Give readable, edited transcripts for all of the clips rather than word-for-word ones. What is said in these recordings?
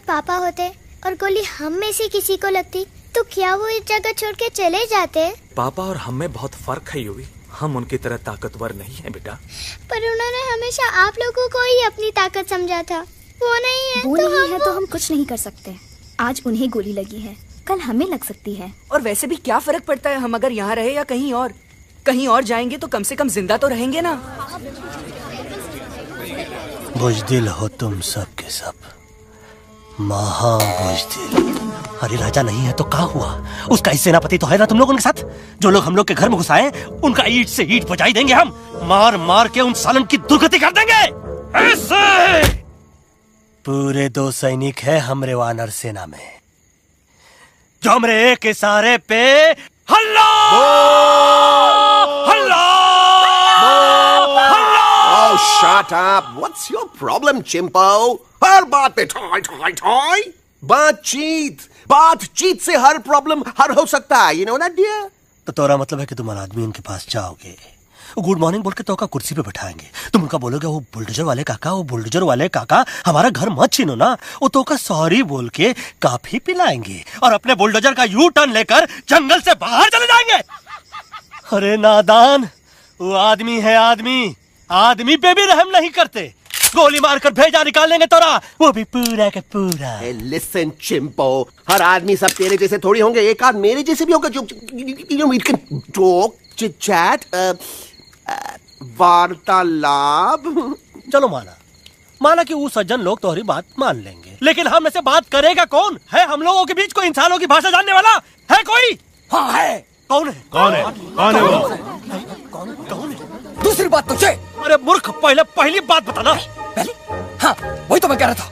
पापा होते और गोली हम में से किसी को लगती तो क्या वो इस जगह छोड़ के चले जाते? पापा और हम में बहुत फर्क है यूवी। हम उनकी तरह ताकतवर नहीं है बेटा। पर उन्होंने हमेशा आप लोगों को ही अपनी ताकत समझा था। वो नहीं है, तो हम कुछ नहीं कर सकते। आज उन्हें गोली लगी है, कल हमें लग सकती है। और वैसे भी क्या फर्क पड़ता है हम अगर यहाँ रहे या कहीं और? कहीं और जाएंगे तो कम से कम जिंदा तो रहेंगे ना। बुज़दिल हो तुम सब के सब, महा बुज़दिल। अरे राजा नहीं है तो क्या हुआ? उसका ही सेनापति तो है ना तुम लोग उनके साथ। जो लोग हम लोग के घर में घुसाए उनका ईंट से ईंट बजाई देंगे हम। मार मार के उन सालन की दुर्गति कर देंगे ऐसे। पूरे 2 सैनिक है हमरे वानर सेना में जो हमरे एक इशारे पे हल्ला हल्ला हल्ला। Oh, shut up! What's your problem, चिंपो? हर बात पे ठॉय ठॉय ठॉय। बातचीत से हर प्रॉब्लम हल हो सकता है। You know that, dear? तो तोरा मतलब है कि तुम आदमी उनके पास जाओगे, गुड मॉर्निंग बोल के तो का कुर्सी पे बैठाएंगे। तुम उनका बोलोगे वो बुलडोजर वाले काका हमारा घर मत छीनो ना। वो तो का सॉरी बोल के काफी पिलाएंगे और अपने बुलडोजर का यू टर्न लेकर जंगल से बाहर चले जाएंगे। अरे नादान, वो आदमी है आदमी पे भी रहम नहीं करते। गोली मारकर भेजा निकाल लेंगे तोरा, वो भी पूरा का पूरा। लिसन चिंपो, हर आदमी सब तेरे जैसे थोड़ी होंगे। एक आध मेरे जैसे भी होगा जो टॉक चिट-चैट वार्तालाप। चलो माना कि वो सज्जन लोग तुम्हारी बात मान लेंगे, लेकिन हम में से बात करेगा कौन? है हम लोगों के बीच कोई इंसानों की भाषा जानने वाला है कोई? हाँ है। कौन है वो? दूसरी बात तुझे। अरे मूर्ख, पहली बात बताना। पहले? हाँ, वही तो मैं कह रहा था।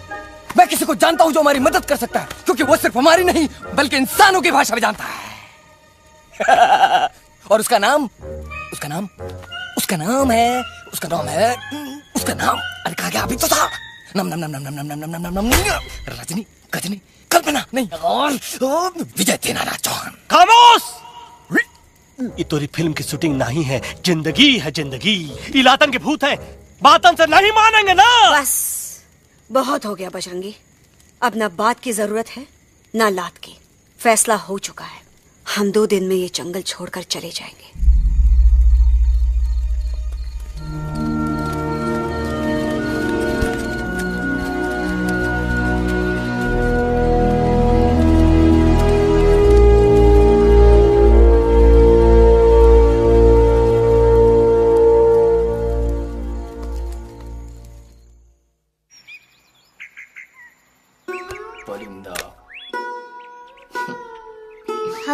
मैं किसी को जानता हूँ जो हमारी मदद कर सकता है, क्योंकि वो सिर्फ हमारी नहीं बल्कि इंसानों की भाषा भी जानता है। और उसका नाम है अरे कहा गया अभी तो था। नम रजनी गजनी कल्पना नहीं और विजय तेनालीराम चौहान। खामोश! ये तोरी फिल्म की शूटिंग नहीं है, जिंदगी है जिंदगी। इलातन के भूत है, बातन से नहीं मानेंगे ना। बस बहुत हो गया बजरंगी। अब ना बात की जरूरत है ना लात की। फैसला हो चुका है। हम 2 दिन में ये जंगल छोड़कर चले जाएंगे।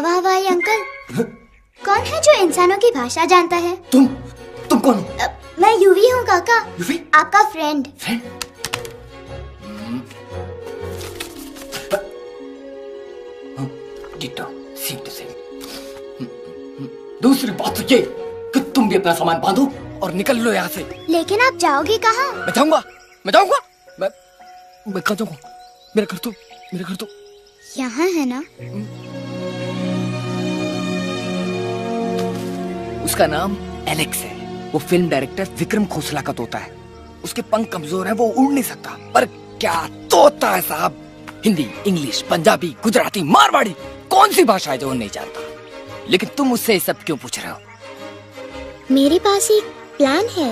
हवाई अंकल, कौन है जो इंसानों की भाषा जानता है? तुम कौन हो? मैं यूवी हूँ काका। यूवी? आपका फ्रेंड। दूसरी बात तो ये कि तुम भी अपना सामान बांधो और निकल लो यहाँ से। लेकिन आप जाओगे कहाँ? मैं जाऊंगा मैं कहाँ जाऊंगा? मेरा घर तो यहाँ है ना। उसका नाम एलेक्स है। वो फिल्म डायरेक्टर विक्रम खोसला का तोता है। उसके पंख कमजोर हैं, वो उड़ नहीं सकता। पर क्या तोता है साहब। हिंदी, इंग्लिश, पंजाबी, गुजराती, मारवाड़ी, कौन सी भाषा है जो वो नहीं जानता। लेकिन तुम मुझसे ये सब क्यों पूछ रहे हो? मेरे पास एक प्लान है।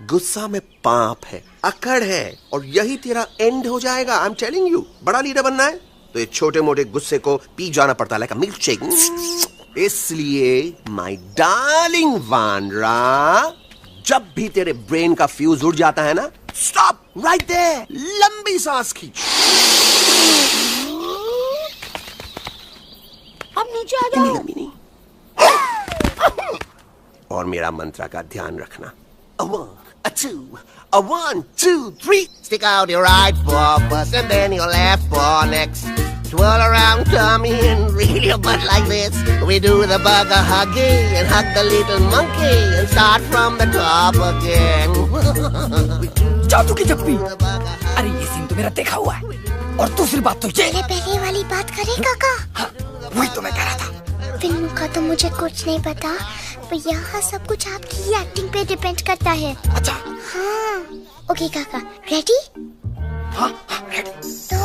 गुस्सा में पाप है, अकड़ है, और यही तेरा एंड हो जाएगा। आई एम टेलिंग यू। बड़ा लीडर बनना है तो ये छोटे मोटे गुस्से को पी जाना पड़ता है, लाइक अ मिल्क शेक। इसलिए माय डार्लिंग वानरा, जब भी तेरे ब्रेन का फ्यूज उड़ जाता है ना, स्टॉप राइट देयर, लंबी सांस खींच। अब नीचे आ जाओ। लंबी नहीं। और मेरा मंत्र का ध्यान रखना। A 2, a 1, 2, 3. Stick out your right paw first and then your left paw next. Twirl around tummy and reel your butt like this. We do the bugger huggy and hug the little monkey and start from the top again. जादू की जप्पी। अरे ये scene तो मेरा देखा हुआ है। और दूसरी बात तो ये। पहले वाली बात करें काका? हाँ, वही तो मैं कह रहा था। फिल्म का तो मुझे कुछ नहीं पता, पर यहाँ सब कुछ आपकी एक्टिंग पे डिपेंड करता है। अच्छा। हाँ। ओके काका, रेडी? तो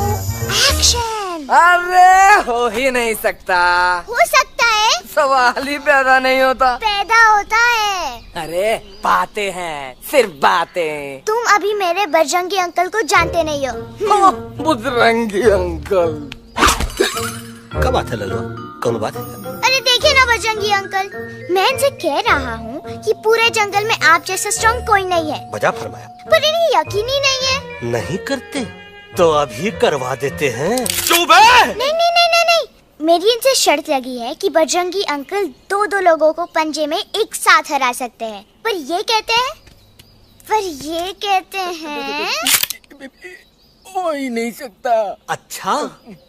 एक्शन। अरे हो ही नहीं सकता। हो सकता है। सवाल ही पैदा नहीं होता। पैदा होता है। अरे बातें हैं, सिर्फ बातें। तुम अभी मेरे बजरंगी अंकल को जानते नहीं हो। बजरंगी अंकल। क्या बात है लल्लू, कौन बात है? अरे देखिए ना बजरंगी अंकल, मैं इनसे कह रहा हूँ कि पूरे जंगल में आप जैसा स्ट्रॉन्ग कोई नहीं है। बजा फरमाया। पर इन्हें यकीन ही नहीं है। नहीं करते तो अभी करवा देते हैं। चुप है। नहीं नहीं नहीं नहीं नहीं, मेरी इनसे शर्त लगी है कि बजरंगी अंकल दो लोगों को पंजे में एक साथ हरा सकते हैं। पर ये कहते हैं हो ही नहीं सकता। अच्छा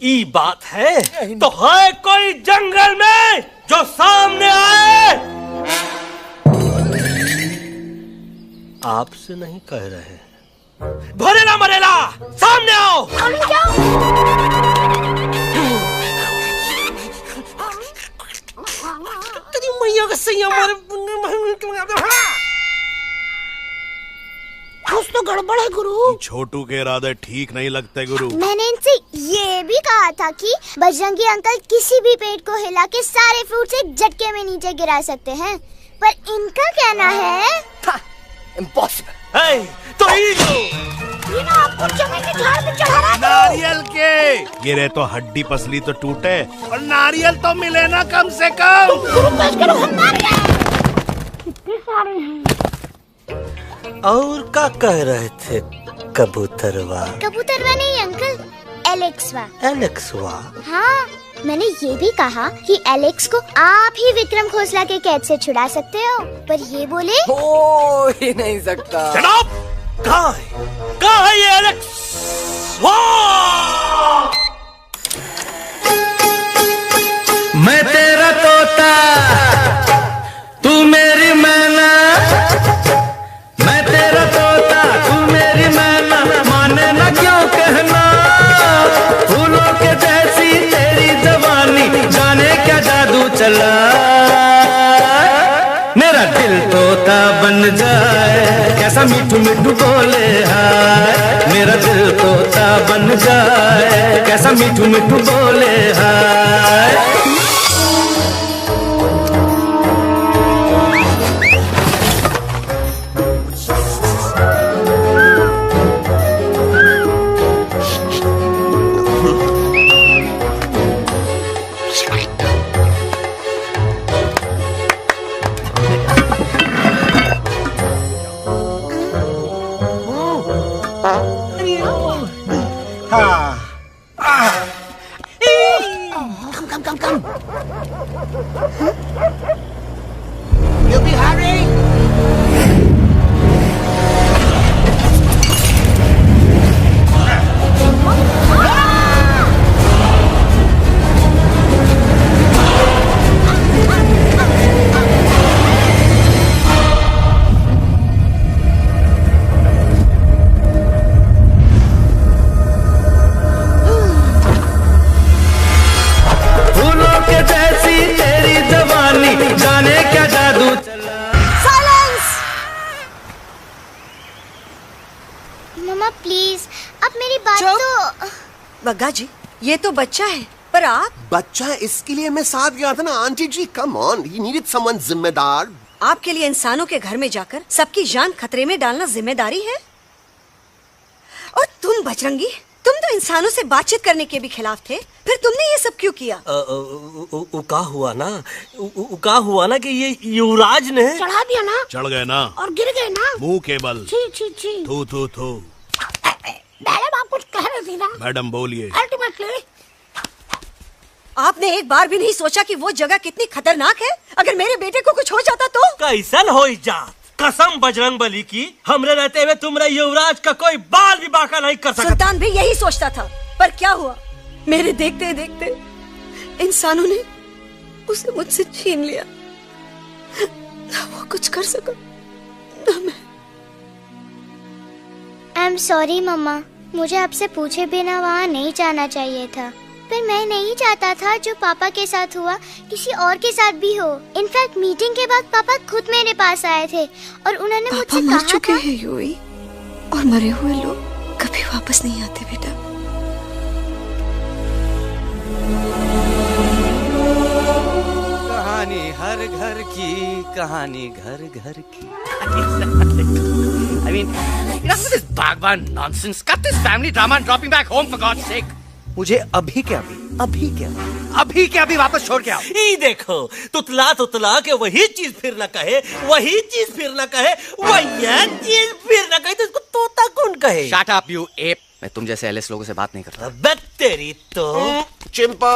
ये बात है तो है कोई जंगल में जो सामने आए? आपसे नहीं कह रहे। भरेला मरेला सामने आओ। तेरी मैया का सही हमारे कुछ तो गड़बड़ है गुरु। छोटू के इरादे ठीक नहीं लगते गुरु। मैंने इनसे ये भी कहा था कि बजरंगी अंकल किसी भी पेड़ को हिला के सारे फ्रूट्स एक झटके में नीचे गिरा सकते हैं, पर इनका कहना है इम्पॉसिबल। तो ये ना आपको चने के झाड़ पे चढ़ा रहा है। नारियल के गिरे तो हड्डी पसली तो टूटे, और नारियल तो मिले ना कम से कम। और क्या कह रहे थे? कबूतरवा नहीं अंकल, एलेक्सवा। हाँ, मैंने ये भी कहा कि एलेक्स को आप ही विक्रम खोसला के कैद से छुड़ा सकते हो, पर ये बोले हो ही नहीं सकता। जनाब कहाँ है ये एलेक्स? मैं तेरा तोता तू मेरी मैना, मैं तेरा तोता तू मेरी मैना, माने ना क्यों कहना। फूलों के जैसी तेरी जवानी, जाने क्या जादू चला। मेरा दिल तोता बन जाए, कैसा मिठू मिठू बोले हाय। मेरा दिल तोता बन जाए, कैसा मिठू मिठू बोले हाय। मम्मा प्लीज, अब मेरी बात तो। बग्गा जी, ये तो बच्चा है, पर आप? बच्चा इसके लिए मैं साथ गया था ना aunty ji. Come on, he needed someone जिम्मेदार। आपके लिए इंसानों के घर में जाकर सबकी जान खतरे में डालना जिम्मेदारी है? और तुम बजरंगी, तुम तो इंसानों से बातचीत करने के भी खिलाफ थे, फिर तुमने ये सब क्यों किया? का हुआ ना कि ये युवराज ने चढ़ा दिया ना, चढ़ गए ना और गिर गए ना मुंह के बल। छी। थू। मैडम आप कुछ कह रहे थे ना? मैडम बोलिए। अल्टीमेटली आपने एक बार भी नहीं सोचा कि वो जगह कितनी खतरनाक है? अगर मेरे बेटे को कुछ हो जाता तो? कैसन हो जात? कसम बजरंग बली की, हमरे रहते हुए तुम्हारे युवराज का कोई बाल भी बाका नहीं कर सकता। सुल्तान भी यही सोचता था, पर क्या हुआ? मेरे देखते देखते इंसानों ने उसे मुझसे छीन लिया। ना वो कुछ कर सका, ना मैं। आई एम सॉरी मम्मा, मुझे आपसे पूछे बिना वहाँ नहीं जाना चाहिए था, पर मैं नहीं चाहता था जो पापा के साथ हुआ किसी और के साथ भी हो। इनफैक्ट मीटिंग के बाद पापा खुद मेरे पास आए थे और उन्होंने मुझसे कहा मर चुके हैं यूई, और मरे हुए लोग कभी वापस नहीं आते। कहानी हर घर की, कहानी घर घर की। I mean, enough of this Bhagwan nonsense. Cut this family drama and drop me back home for God's sake. मुझे अभी के अभी वापस छोड़ के आओ। ई देखो, तुतला तुतला के वही चीज फिर न कहे, वही चीज फिर न कहे, वही चीज फिर न कहे, तो इसको तोता कौन कहे? Shut up, you ape. मैं तुम जैसे एलिस लोगों से बात नहीं करता। अबे तेरी तो। चिंपो।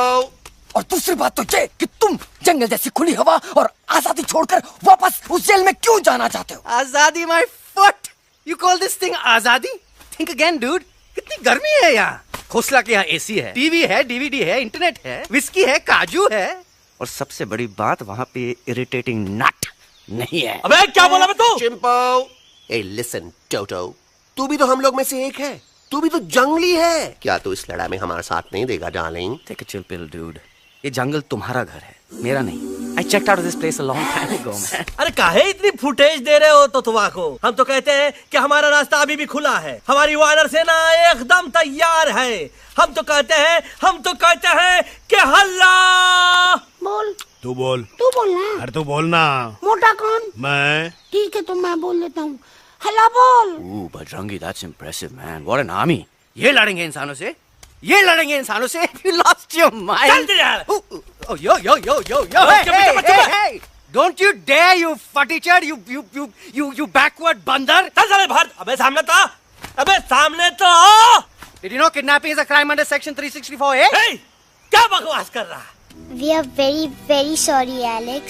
और दूसरी बात तो ये कि तुम जंगल जैसी खुली हवा और आजादी छोड़कर वापस उस जेल में क्यों जाना चाहते हो? आजादी my foot. You call this thing आजादी? Think again, dude. कितनी गर्मी है यहाँ। खोसला के यहाँ एसी है, टीवी है, डीवीडी है, इंटरनेट है, विस्की है, काजू है, और सबसे बड़ी बात वहाँ पे इरिटेटिंग नट नहीं है। अबे क्या बोला मैं तू? चिंपो। ए लिसन टोटो, तू भी तो हम लोग में से एक है, तू भी तो जंगली है। क्या तू इस लड़ाई में हमारा साथ नहीं देगा darling? Take a chill pill, dude. ये जंगल तुम्हारा घर है, मेरा नहीं। I checked out of this place a long time ago, man. अरे काहे इतनी फुटेज दे रहे हो तोतवा को? हम तो कहते हैं कि हमारा रास्ता अभी भी खुला है, हमारी वानर सेना एकदम तैयार है। हम तो कहते हैं कि हल्ला। बोल। तू बोल। तू बोलना। अरे तू बोलना। मोटा कौन? मैं। ठीक है तो मैं बोल लेता हूँ। हल्ला बोल। Bajrangi, that's impressive, man. What an army. ये लड़ेंगे इंसानों से? You lost your mind. चल यार। Oh, yo. Hey. Don't you dare, you futichard, you backward बंदर. चल साले बाहर। अबे सामने तो। Did you know kidnapping is a crime under section 364A? Hey, क्या बकवास कर रहा है? We are very very sorry, Alex.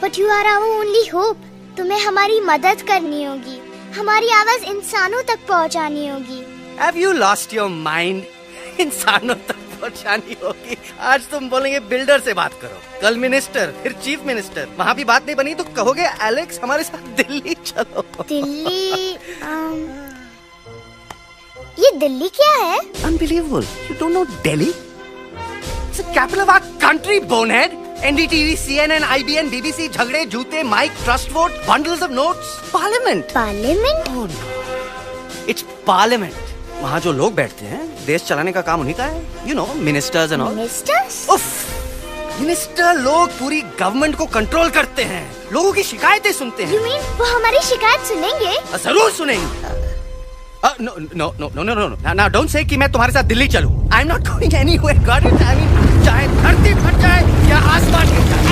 But you are our only hope. तुम्हें हमारी मदद करनी होगी, हमारी आवाज इंसानों तक पहुंचानी होगी। Have you lost your mind? इंसानों तक पहुंचानी होगी। आज तुम बोलेंगे बिल्डर से बात करो, कल मिनिस्टर, फिर चीफ मिनिस्टर। वहाँ भी बात नहीं बनी तो कहोगे एलेक्स हमारे साथ दिल्ली चलो। दिल्ली? ये दिल्ली क्या है? Unbelievable. You don't know Delhi? It's the capital of our country, bonehead. NDTV, CNN, IBN, BBC, झगड़े, जूते, mic, trust vote, bundles of notes. Parliament. Parliament? Oh no. It's Parliament. वहाँ जो लोग बैठते हैं, देश चलाने का काम उन्हीं का है। You know, ministers and all. Ministers? उफ, मिनिस्टर लोग पूरी गवर्नमेंट को कंट्रोल करते हैं, लोगों की शिकायतें सुनते हैं। You mean वो हमारी शिकायत सुनेंगे? जरूर सुनेंगे। No. Now don't say कि मैं तुम्हारे साथ दिल्ली चलूं. I'm not going anywhere. Got it? I mean, चाहे धरती फट जाए या आसमान गिर जाए।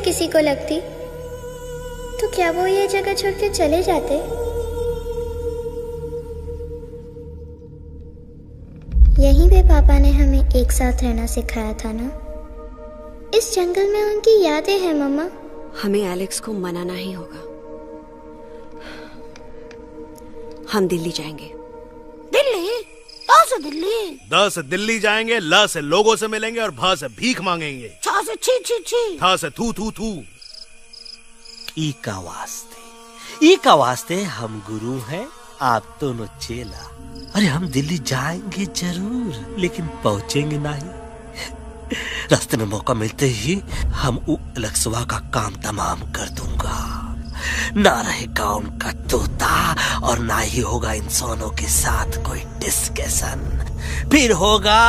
किसी को लगती तो क्या वो ये जगह छोड़ के चले जाते? यहीं पे पापा ने हमें एक साथ रहना सिखाया था ना। इस जंगल में उनकी यादें हैं मम्मा। हमें एलेक्स को मनाना ही होगा। हम दिल्ली जाएंगे। दिल्ली? द से दिल्ली? द से दिल्ली जाएंगे, ल से लोगों से मिलेंगे और भ से भीख मांगेंगे, छ से छी छी छी, थ से थू थू थू। ई का वास्ते हम गुरु हैं, आप दोनों चेला। अरे हम दिल्ली जाएंगे जरूर, लेकिन पहुंचेंगे नहीं। रास्ते में मौका मिलते ही हम अलक्सवा का काम तमाम कर दूंगा। ना रहेगा उनका तोता और ना ही होगा इंसानों के साथ कोई डिस्कशन। फिर होगा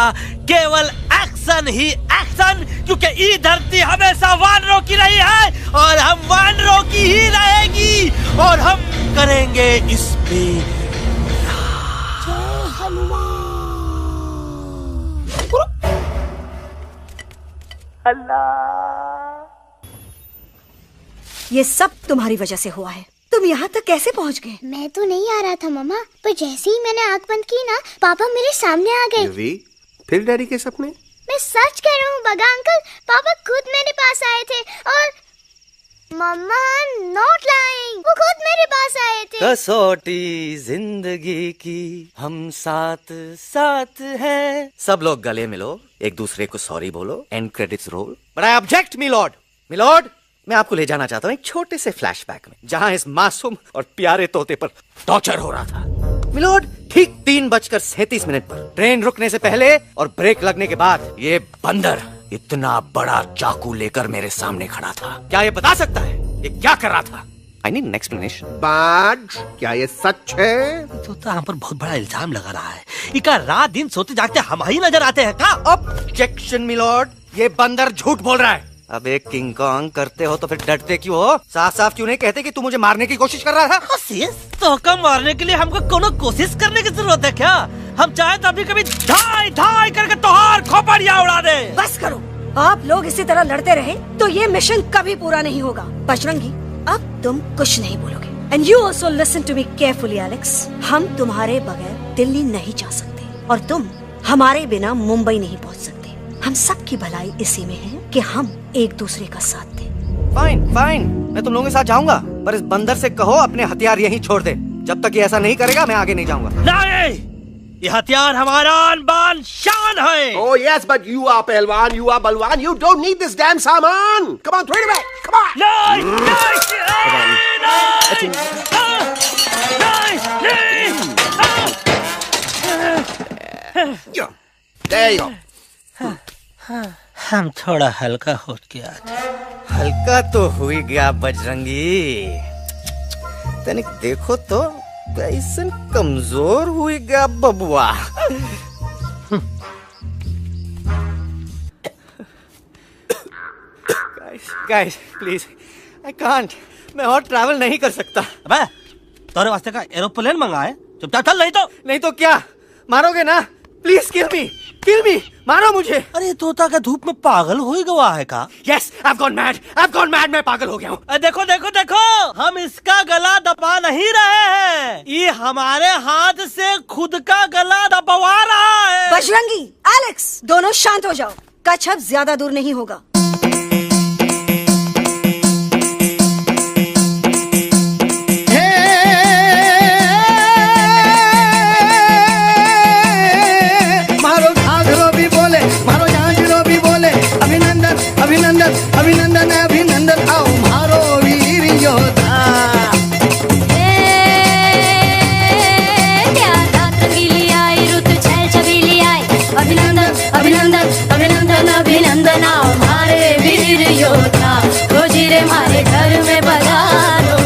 केवल एक्शन ही एक्शन, क्योंकि ये धरती हमेशा वानरों की रही है और हम वानरों की ही रहेगी, और हम करेंगे इस पे ये सब तुम्हारी वजह से हुआ है। तुम यहाँ तक कैसे पहुँच गए? मैं तो नहीं आ रहा था मम्मा, पर जैसे ही मैंने आंख बंद की ना, पापा मेरे सामने आ गए। युवी, फिर डैडी के सपने? मैं सच कह रहा हूँ बगा अंकल, पापा खुद मेरे पास आए थे और मम्मा नॉट लाइंग, वो खुद मेरे पास आए थे। कसौटी जिंदगी की हम साथ साथ हैं। सब लोग गले मिलो, एक दूसरे को सॉरी बोलो, and credits roll. But I object milord. Milord, मैं आपको ले जाना चाहता हूँ एक छोटे से फ्लैशबैक में, जहाँ इस मासूम और प्यारे तोते पर टॉर्चर हो रहा था। मिलॉर्ड, ठीक 3:37 पर ट्रेन रुकने से पहले और ब्रेक लगने के बाद ये बंदर इतना बड़ा चाकू लेकर मेरे सामने खड़ा था। क्या ये बता सकता है ये क्या कर रहा था? I need an explanation. बाज, क्या ये सच है? तो हम पर बहुत बड़ा इल्जाम लगा रहा है। इका रात दिन सोते जागते हम ही नजर आते हैं का? ऑब्जेक्शन मिलॉर्ड, ये बंदर झूठ बोल रहा है। अब एक किंग कॉन्ग करते हो तो फिर डरते क्यों हो? साफ साफ क्यों नहीं कहते कि तू मुझे मारने की कोशिश कर रहा था? तो कम मारने के लिए हमको कोनो कोशिश करने की जरूरत है क्या? हम चाहे तो अभी कभी धाई धाई करके तोहार खोपड़िया उड़ा दे। बस करो, आप लोग इसी तरह लड़ते रहे तो ये मिशन कभी पूरा नहीं होगा। बजरंगी, अब तुम कुछ नहीं बोलोगे। And you also listen to me carefully Alex. हम तुम्हारे बगैर दिल्ली नहीं जा सकते और तुम हमारे बिना मुंबई नहीं पहुंच सकते। हम सब की भलाई इसी में है कि हम एक दूसरे का साथ दें। फाइन फाइन, मैं तुम लोगों के साथ जाऊंगा, पर इस बंदर से कहो अपने हथियार यहीं छोड़ दे। जब तक ये ऐसा नहीं करेगा मैं आगे नहीं जाऊंगा। नहीं, ये हथियार हमारा आन-बान शान है। Oh yes, but you are पहलवान, you are बलवान, you don't need this damn सामान. Come on, throw it away. Come on. नहीं, There you go. हम थोड़ा हल्का हो गया। हल्का तो हुई गया बजरंगी, तनिक देखो तो कैसन कमजोर हुई गया बबुआ। गाइस प्लीज, आई कांट, मैं और ट्रैवल नहीं कर सकता। अबे, तोरे वास्ते का एरोप्लेन मंगाए, चुपचाप चल, नहीं तो क्या मारोगे ना? प्लीज किल मी, मारो मुझे। अरे तोता का धूप में पागल हो ही गया है का? यस, I've gone mad, मैं पागल हो गया हूँ। देखो देखो देखो, हम इसका गला दबा नहीं रहे हैं, ये हमारे हाथ से खुद का गला दबवा रहा है। बजरंगी, एलेक्स, दोनों शांत हो जाओ। कच्छप ज्यादा दूर नहीं होगा। अभिनंदन अभिनंदन आओ मारो वीर योद्धा। अभिनंदन अभिनंदन आओ मारे वीर योद्धा। रोजी रे मारे घर में पधारो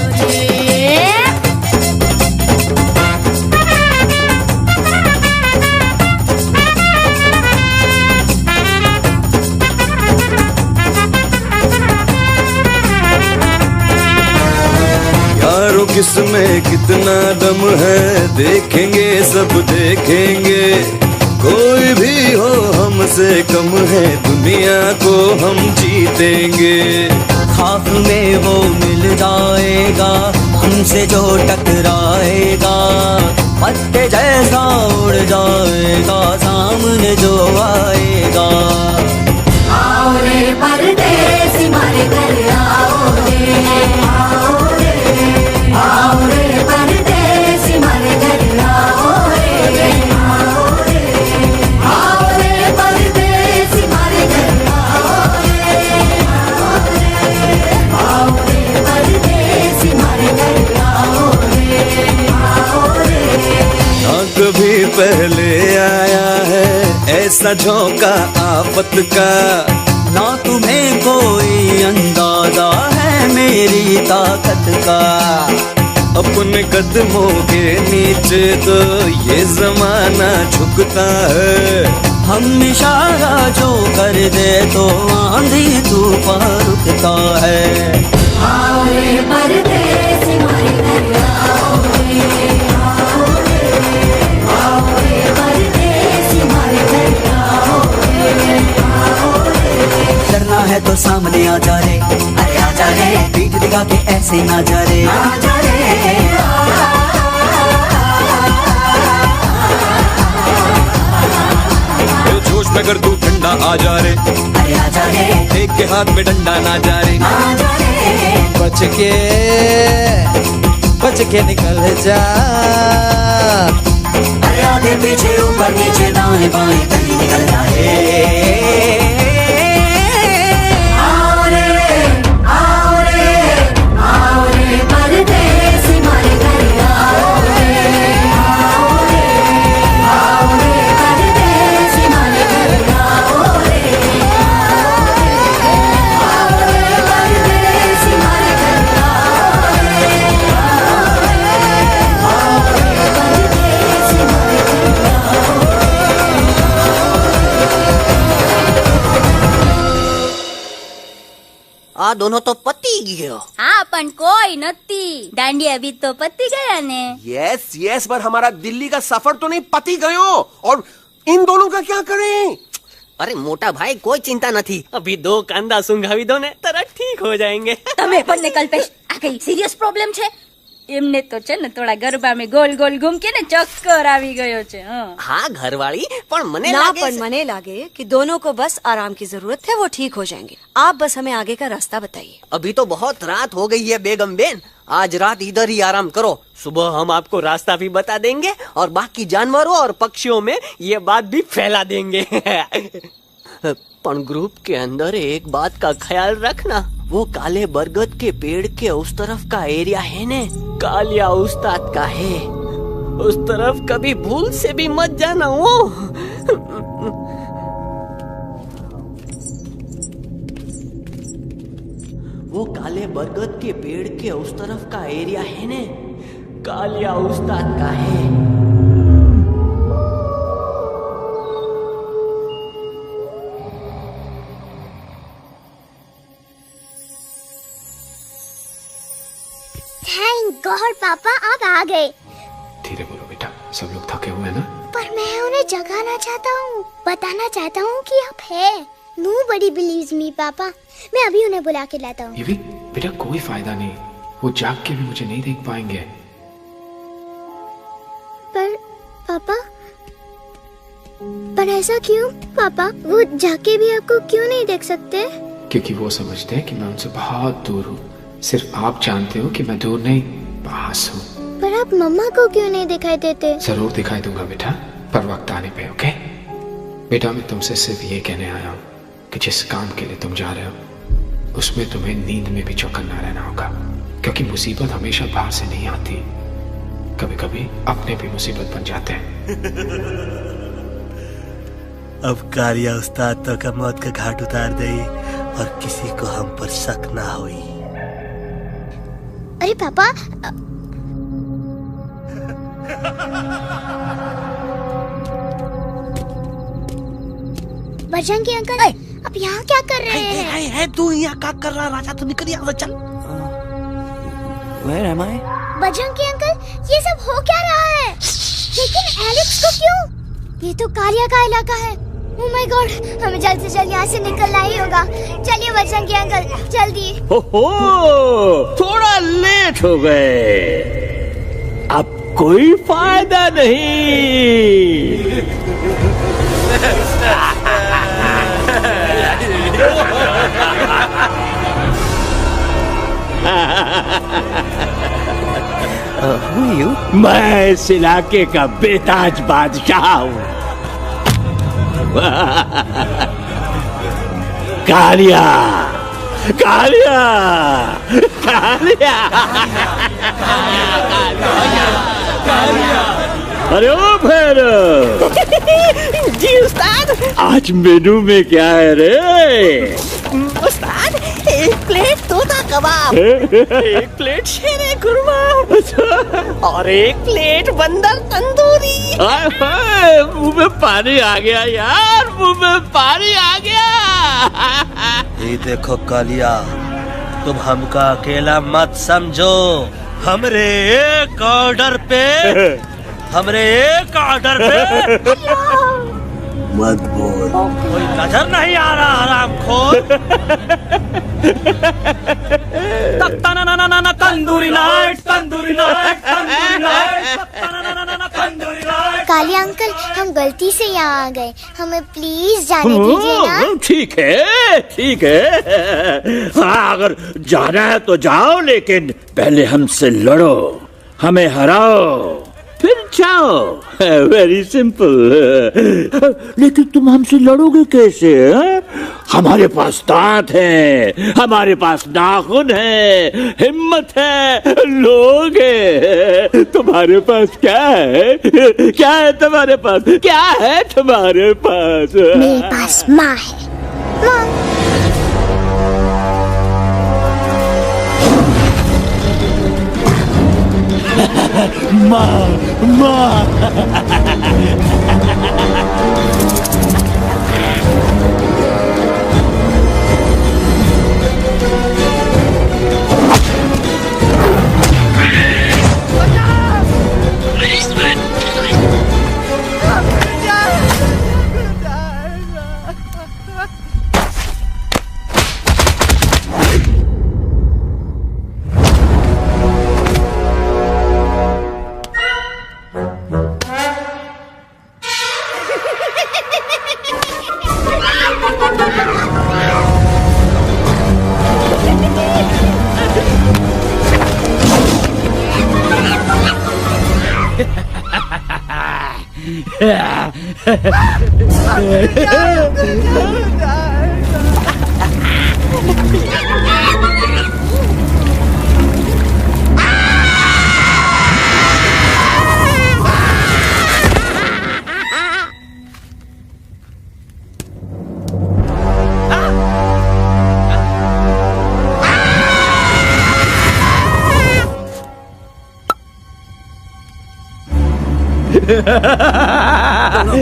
किसमें कितना दम है देखेंगे, सब देखेंगे। कोई भी हो हमसे कम है, दुनिया को हम जीतेंगे। खाक में वो मिल जाएगा हमसे जो टकराएगा, पत्ते जैसा उड़ जाएगा सामने जो आएगा। आओ रे परदेसी मारे घर आओ रे, आओ रे परदेसी मारे घर आओ रे, आओ रे परदेसी मारे घर आओ रे, आओ रे परदेसी मारे घर आओ रे। ना कभी पहले आया है ऐसा झोंका आफत का, ना तुम्हें कोई अंदाजा है मेरी ताकत का। अपने कदमों के नीचे तो ये जमाना झुकता है, हम इशारा जो कर दे तो आंधी तूफान रुकता है। आओ रे परदेसी मारे घर आओ रे, आओ रे परदेसी मारे घर आओ रे। डरना है तो सामने आ जा रे, अरे आ जा रे, पीठ दिखा के ऐसे ना जा रे, आ जा रे। जोश मगर तू ठंडा आ जा रे, अरे आजा रे, एक के हाथ में डंडा ना जा रे, आजा रे, बच के निकल जा। अरे आगे पीछे ऊपर नीचे दाएं बाएं कहीं निकल जाए। आओ रे, आओ रे, आओ रे परदेसी मारे घर आओ रे, आओ रे, आओ रे परदेसी मारे घर आओ रे, आओ रे परदेसी मारे घर आओ रे, आओ रे परदेसी मारे घर आओ रे। आ दोनों तो पति गयो। हाँ पण कोई नती दांडिया भी तो पति गया ने। यस यस, पर हमारा दिल्ली का सफर तो नहीं पति गयो, और इन दोनों का क्या करें? अरे मोटा भाई कोई चिंता नहीं, अभी 2 कांदा सुंघावी दो ने तरह ठीक हो जाएंगे। તમે પણ ને કલ્પેશ આ કઈ સિરિયસ પ્રોબ્લેમ છે? એમને તો છે ને થોડા ગરબામાં ગોલ ગોલ ઘૂમકે ને ચક્કર આવી ગયો છે। हाँ घरवाली, पर मने ना लागे पर मने लागे कि दोनों को बस आराम की जरूरत है, वो ठीक हो जाएंगे। आप बस हमें आगे का रास्ता बताइए। अभी तो बहुत रात हो गई है बेगम बेन, आज रात इधर ही आराम करो, सुबह हम आपको रास्ता भी बता देंगे और बाकी जानवरों और पक्षियों में ये बात भी फैला देंगे। पर ग्रुप के अंदर एक बात का ख्याल रखना, वो काले बरगद के पेड़ के उस तरफ का एरिया है ने कालिया उस्ताद का है, उस तरफ कभी भूल से भी मत जाना। वो काले बरगद के पेड़ के उस तरफ का एरिया है ने कालिया उस्ताद का है। थैंक गॉड पापा आप आ गए। धीरे बोलो बेटा, सब लोग थके हुए हैं ना। पर मैं उन्हें जगाना चाहता हूँ, बताना चाहता हूँ कि आप है। Nobody believes me पापा, मैं अभी उन्हें बुला के लाता हूँ। ये भी बेटा कोई फायदा नहीं, वो जाग के भी मुझे नहीं देख पाएंगे। पर पापा, पर ऐसा क्यों पापा? वो जाग के भी आपको क्यों नहीं देख सकते? क्योंकि वो समझते हैं कि मैं उनसे बहुत दूर हूँ, सिर्फ आप जानते हो कि मैं दूर नहीं पास हूँ। पर आप मम्मा को क्यों नहीं दिखाई देते? जरूर दिखाई दूंगा बेटा, पर वक्त आने पे। ओके बेटा, मैं तुमसे सिर्फ ये कहने आया हूँ कि जिस काम के लिए तुम जा रहे हो उसमें तुम्हें नींद में भी चौकन्ना रहना होगा, क्योंकि मुसीबत हमेशा बाहर से नहीं आती, कभी कभी अपने भी मुसीबत बन जाते हैं। अब कालिया उस्ताद तो का मौत का घाट उतार दे और किसी को हम पर शक ना हुई। अरे पापा, बजरंगी अंकल, आप यहाँ क्या कर रहे हैं? है तू यहाँ क्या कर रहा? राजा तू निकल यहाँ से, चल। Where am I? Bajrangi uncle, ये सब हो क्या रहा है? लेकिन एलेक्स को क्यों? ये तो कालिया का इलाका है। ओह माय गॉड, हमें जल्द से जल्द यहाँ से निकलना ही होगा। चलिए बजरंगी अंकल, जल्दी। हो, थोड़ा लेट हो गए, अब कोई फायदा नहीं। मैं इस इलाके का बेताज बादशाह हूँ। कालिया, कालिया, कालिया, अरे ओ भैरव। जी उस्ताद। आज मेनू में क्या है रे? उस्ताद, 1 प्लेट तोता कबाब, 1 प्लेट शेरे कुरमा और 1 प्लेट बंदर तंदूरी। मुंह में पानी आ गया यार, मुंह में पानी आ गया। ये देखो कालिया, तुम हमका अकेला मत समझो। हमरे एक ऑर्डर पे मत बोल, कोई नजर नहीं आ रहा हरामखोर। Tandoori night, tandoori night, tandoori night, tandoori night. Kalia uncle, हम गलती से यहाँ आ गए, हमें प्लीज जाने दीजिए ना। ठीक है, ठीक है। हाँ, अगर जाना है तो जाओ, लेकिन पहले हमसे लड़ो, हमें हराओ, फिर जाओ। Very simple. लेकिन तुम हमसे लड़ोगे कैसे? हमारे पास दांत है, हमारे पास नाखून है, हिम्मत है, लोग है। तुम्हारे पास क्या है? क्या है तुम्हारे पास? क्या है तुम्हारे पास? मेरे पास माँ है। माँ, माँ।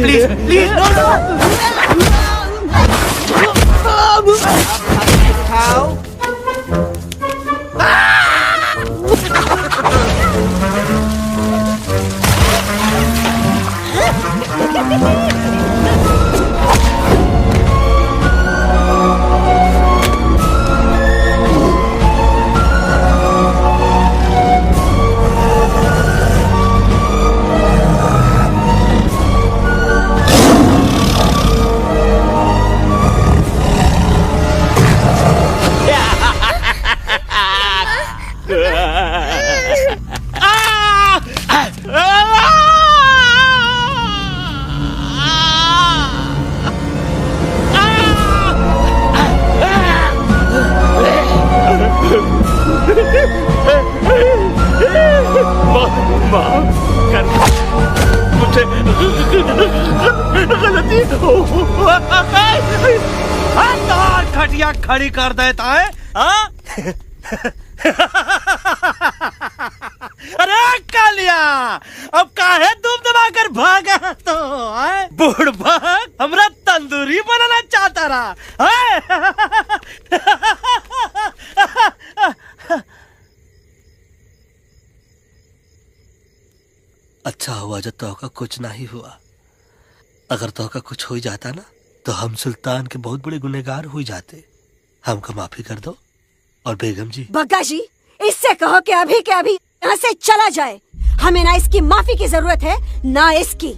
Please, please, no, no. How? खटिया खड़ी कर देता है। अरे कालिया, अब काहे दुम दबा कर भागा तो? बुढ़बा हमरा तंदूरी बनाना चाहता रहा। अच्छा हुआ जो तोहका कुछ नहीं हुआ। अगर तोहका कुछ हो जाता ना तो हम सुल्तान के बहुत बड़े गुनहगार हो जाते। हमको माफी कर दो। और बेगम जी, बग्गा जी, इससे कहो कि अभी के अभी यहाँ से चला जाए। हमें ना इसकी माफी की जरूरत है ना इसकी।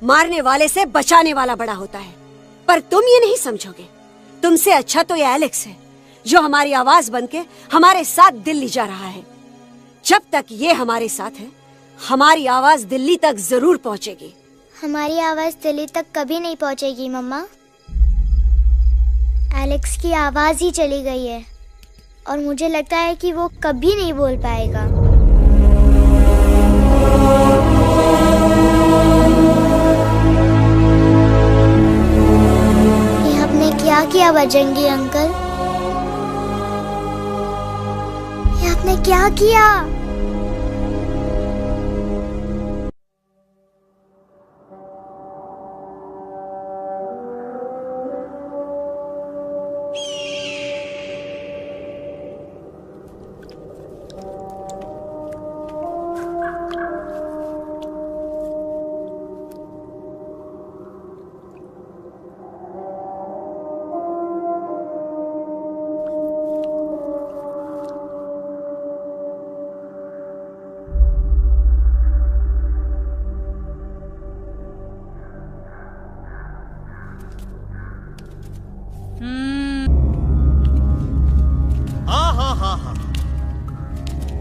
मारने वाले से बचाने वाला बड़ा होता है, पर तुम ये नहीं समझोगे। तुमसे अच्छा तो ये एलेक्स है जो हमारी आवाज बनके हमारे साथ दिल्ली जा रहा है। जब तक ये हमारे साथ है हमारी आवाज दिल्ली तक जरूर पहुँचेगी। हमारी आवाज दिल्ली तक कभी नहीं पहुंचेगी मम्मा। एलेक्स की आवाज ही चली गई है और मुझे लगता है कि वो कभी नहीं बोल पाएगा। ये आपने क्या किया बजरंगी अंकल? ये आपने क्या किया?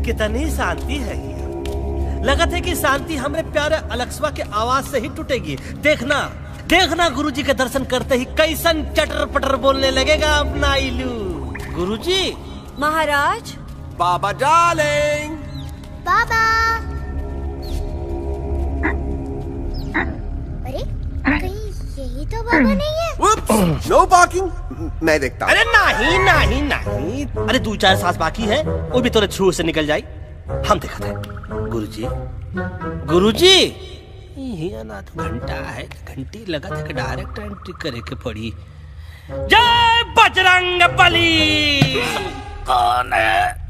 कितनी शांति है ये। लगत है कि शांति हमरे प्यारे अलेक्सवा के आवाज से ही टूटेगी। देखना देखना गुरुजी के दर्शन करते ही कैसन चटर पटर बोलने लगेगा अपना इलू। गुरुजी। महाराज। बाबा डार्लिंग। बाबा। अरे कहीं यही तो बाबा नहीं है। No parking. मैं देखता हूँ। अरे नहीं नहीं नहीं, अरे 2-4 सांस बाकी है, वो भी तोरे थ्रू से निकल जाए। हम देखते हैं। गुरुजी गुरुजी ये ना तो घंटा है, घंटी लगा था कि डायरेक्ट एंट्री करे के पड़ी। जय बजरंग बली। कौन है?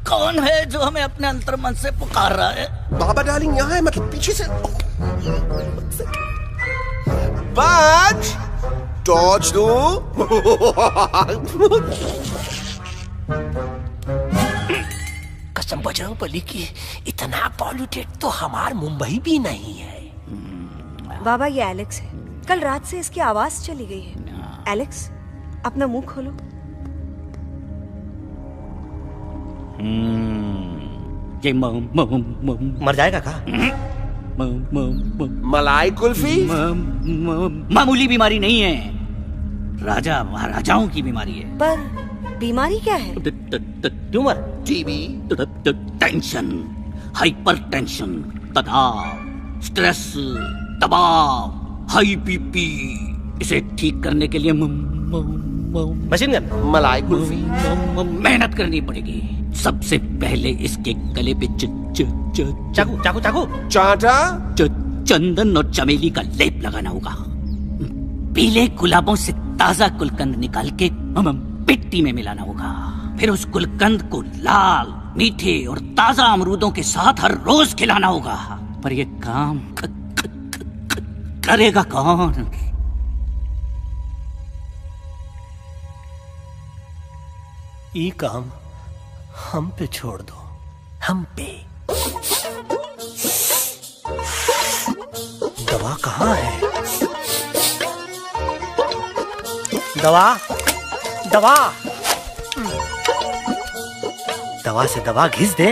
कौन है जो हमें अपने अंतर्मन से पुकार रहा है? बाबा डार्लिंग यहाँ है, मतलब पीछे से। बाज टॉर्च दो। कसम बजरंग बली की, इतना पॉल्यूटेड तो हमार मुंबई भी नहीं है। बाबा ये एलेक्स है, कल रात से इसकी आवाज चली गई है। एलेक्स अपना मुंह खोलो। ये मर जाएगा का? मलाई कुल्फी? मामूली बीमारी नहीं है, राजा महाराजाओं की बीमारी है। पर बीमारी क्या है? Tumour, TB, tension, hyper tension, तनाव, स्ट्रेस, दबाव, हाई बीपी। इसे ठीक करने के लिए मशीन गन, मलाई कुल्फी, मेहनत करनी पड़ेगी। सबसे पहले इसके गले पे चाकू चाकू चाकू चाटा, चंदन और चमेली का लेप लगाना होगा। पीले गुलाबों से ताजा गुलकंद निकाल के मिट्टी में मिलाना होगा। फिर उस गुलकंद को लाल, मीठे और ताजा अमरूदों के साथ हर रोज खिलाना होगा। पर ये काम करेगा कौन? ये काम हम पे छोड़ दो, हम पे। दवा कहाँ है? दवा दवा दवा से दवा घिस दे।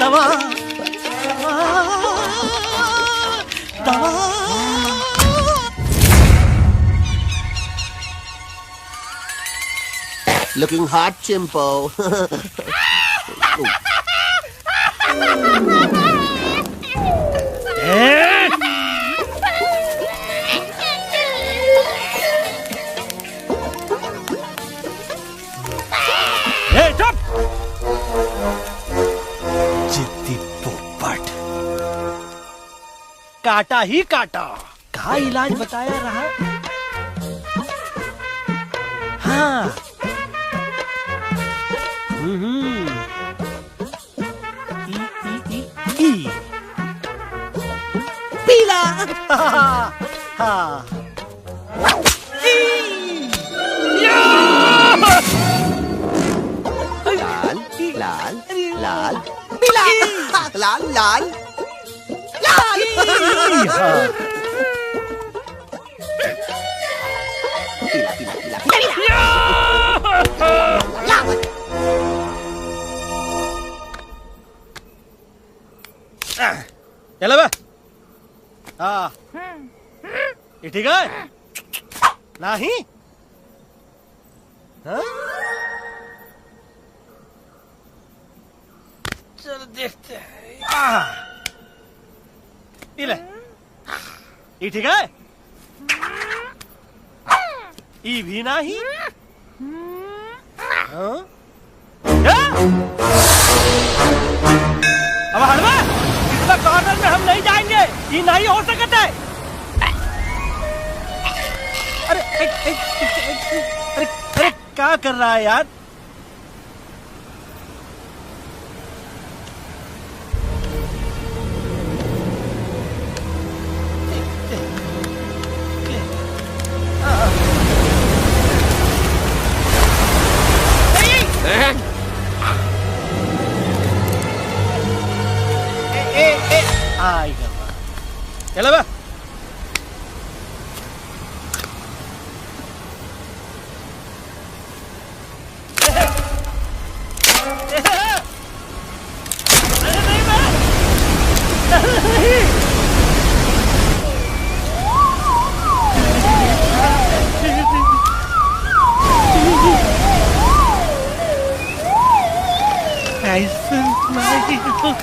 दवा दवा। Looking hot, Chimpo. जिद्दी पोपट, काटा ही काटा। का इलाज बताया रहा? हाँ। पीला। हाँ। लाल लाल लाल पीला, लाल लाल लाल। पीला पीला पीला लाल। चलो बे। हाँ, ये ठीक है? नहीं? हाँ? चलो देखते हैं। ये ले। ये ठीक है? ये भी नहीं? हाँ? अब हड़वा, इतना कॉर्नर में हम नहीं जाएंगे, ये नहीं हो सकता है। अरे अरे अरे क्या कर रहा है यार? चलो बे। Candy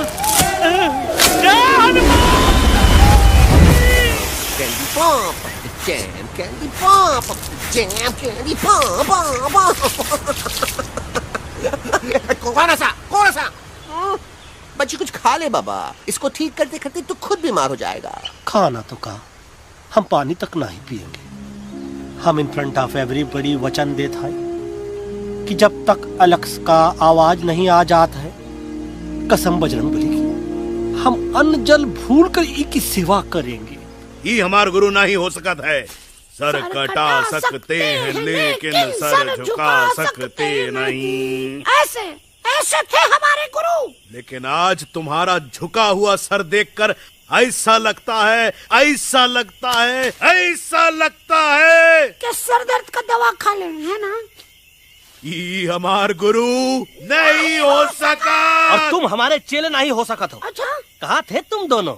pop, jam candy pop, jam candy pop, कौन सा? बच्ची कुछ खा ले बाबा, इसको ठीक करते करते तू खुद बीमार हो जाएगा। खाना तो कहा, हम पानी तक नहीं पिएंगे। हम इन फ्रंट ऑफ एवरीबॉडी वचन देता है कि जब तक एलेक्स का आवाज नहीं आ जाता है, कसम बजरंगबली की, हम अन्न जल भूल कर की सेवा करेंगे। ये हमार गुरु नहीं हो सकत है। सर कटा सकते हैं लेकिन सर झुका सकते नहीं। ऐसे ऐसे थे हमारे गुरु। लेकिन आज तुम्हारा झुका हुआ सर देखकर ऐसा लगता है कि सर दर्द का दवा खा ले, है ना? ये हमार गुरु नहीं हो सका। और तुम हमारे चेले नहीं हो सकत हो। अच्छा, कहाँ थे तुम दोनों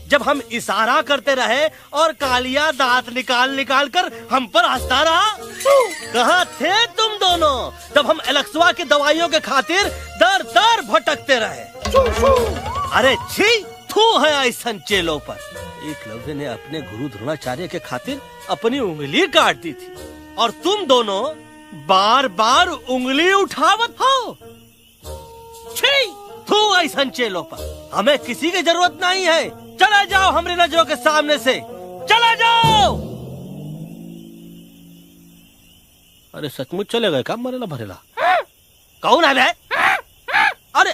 जब हम इशारा करते रहे और कालिया दांत निकाल निकाल कर हम पर हंसता रहा? कहाँ थे तुम दोनों जब हम एलेक्सवा की दवाइयों के खातिर दर दर भटकते रहे? अरे छी, थू है ऐसा चेलों पर। एकलव्य ने अपने गुरु द्रोणाचार्य के खातिर अपनी उंगली काट दी थी और तुम दोनों बार बार उंगली उठावत हो। छी, थू ऐसा चेलों पर। हमें किसी की जरूरत नहीं है। चले जाओ हमारी नजरों के सामने से, चले जाओ। अरे सचमुच चले गए क्या? मरेला भरेला कौन है बे? अरे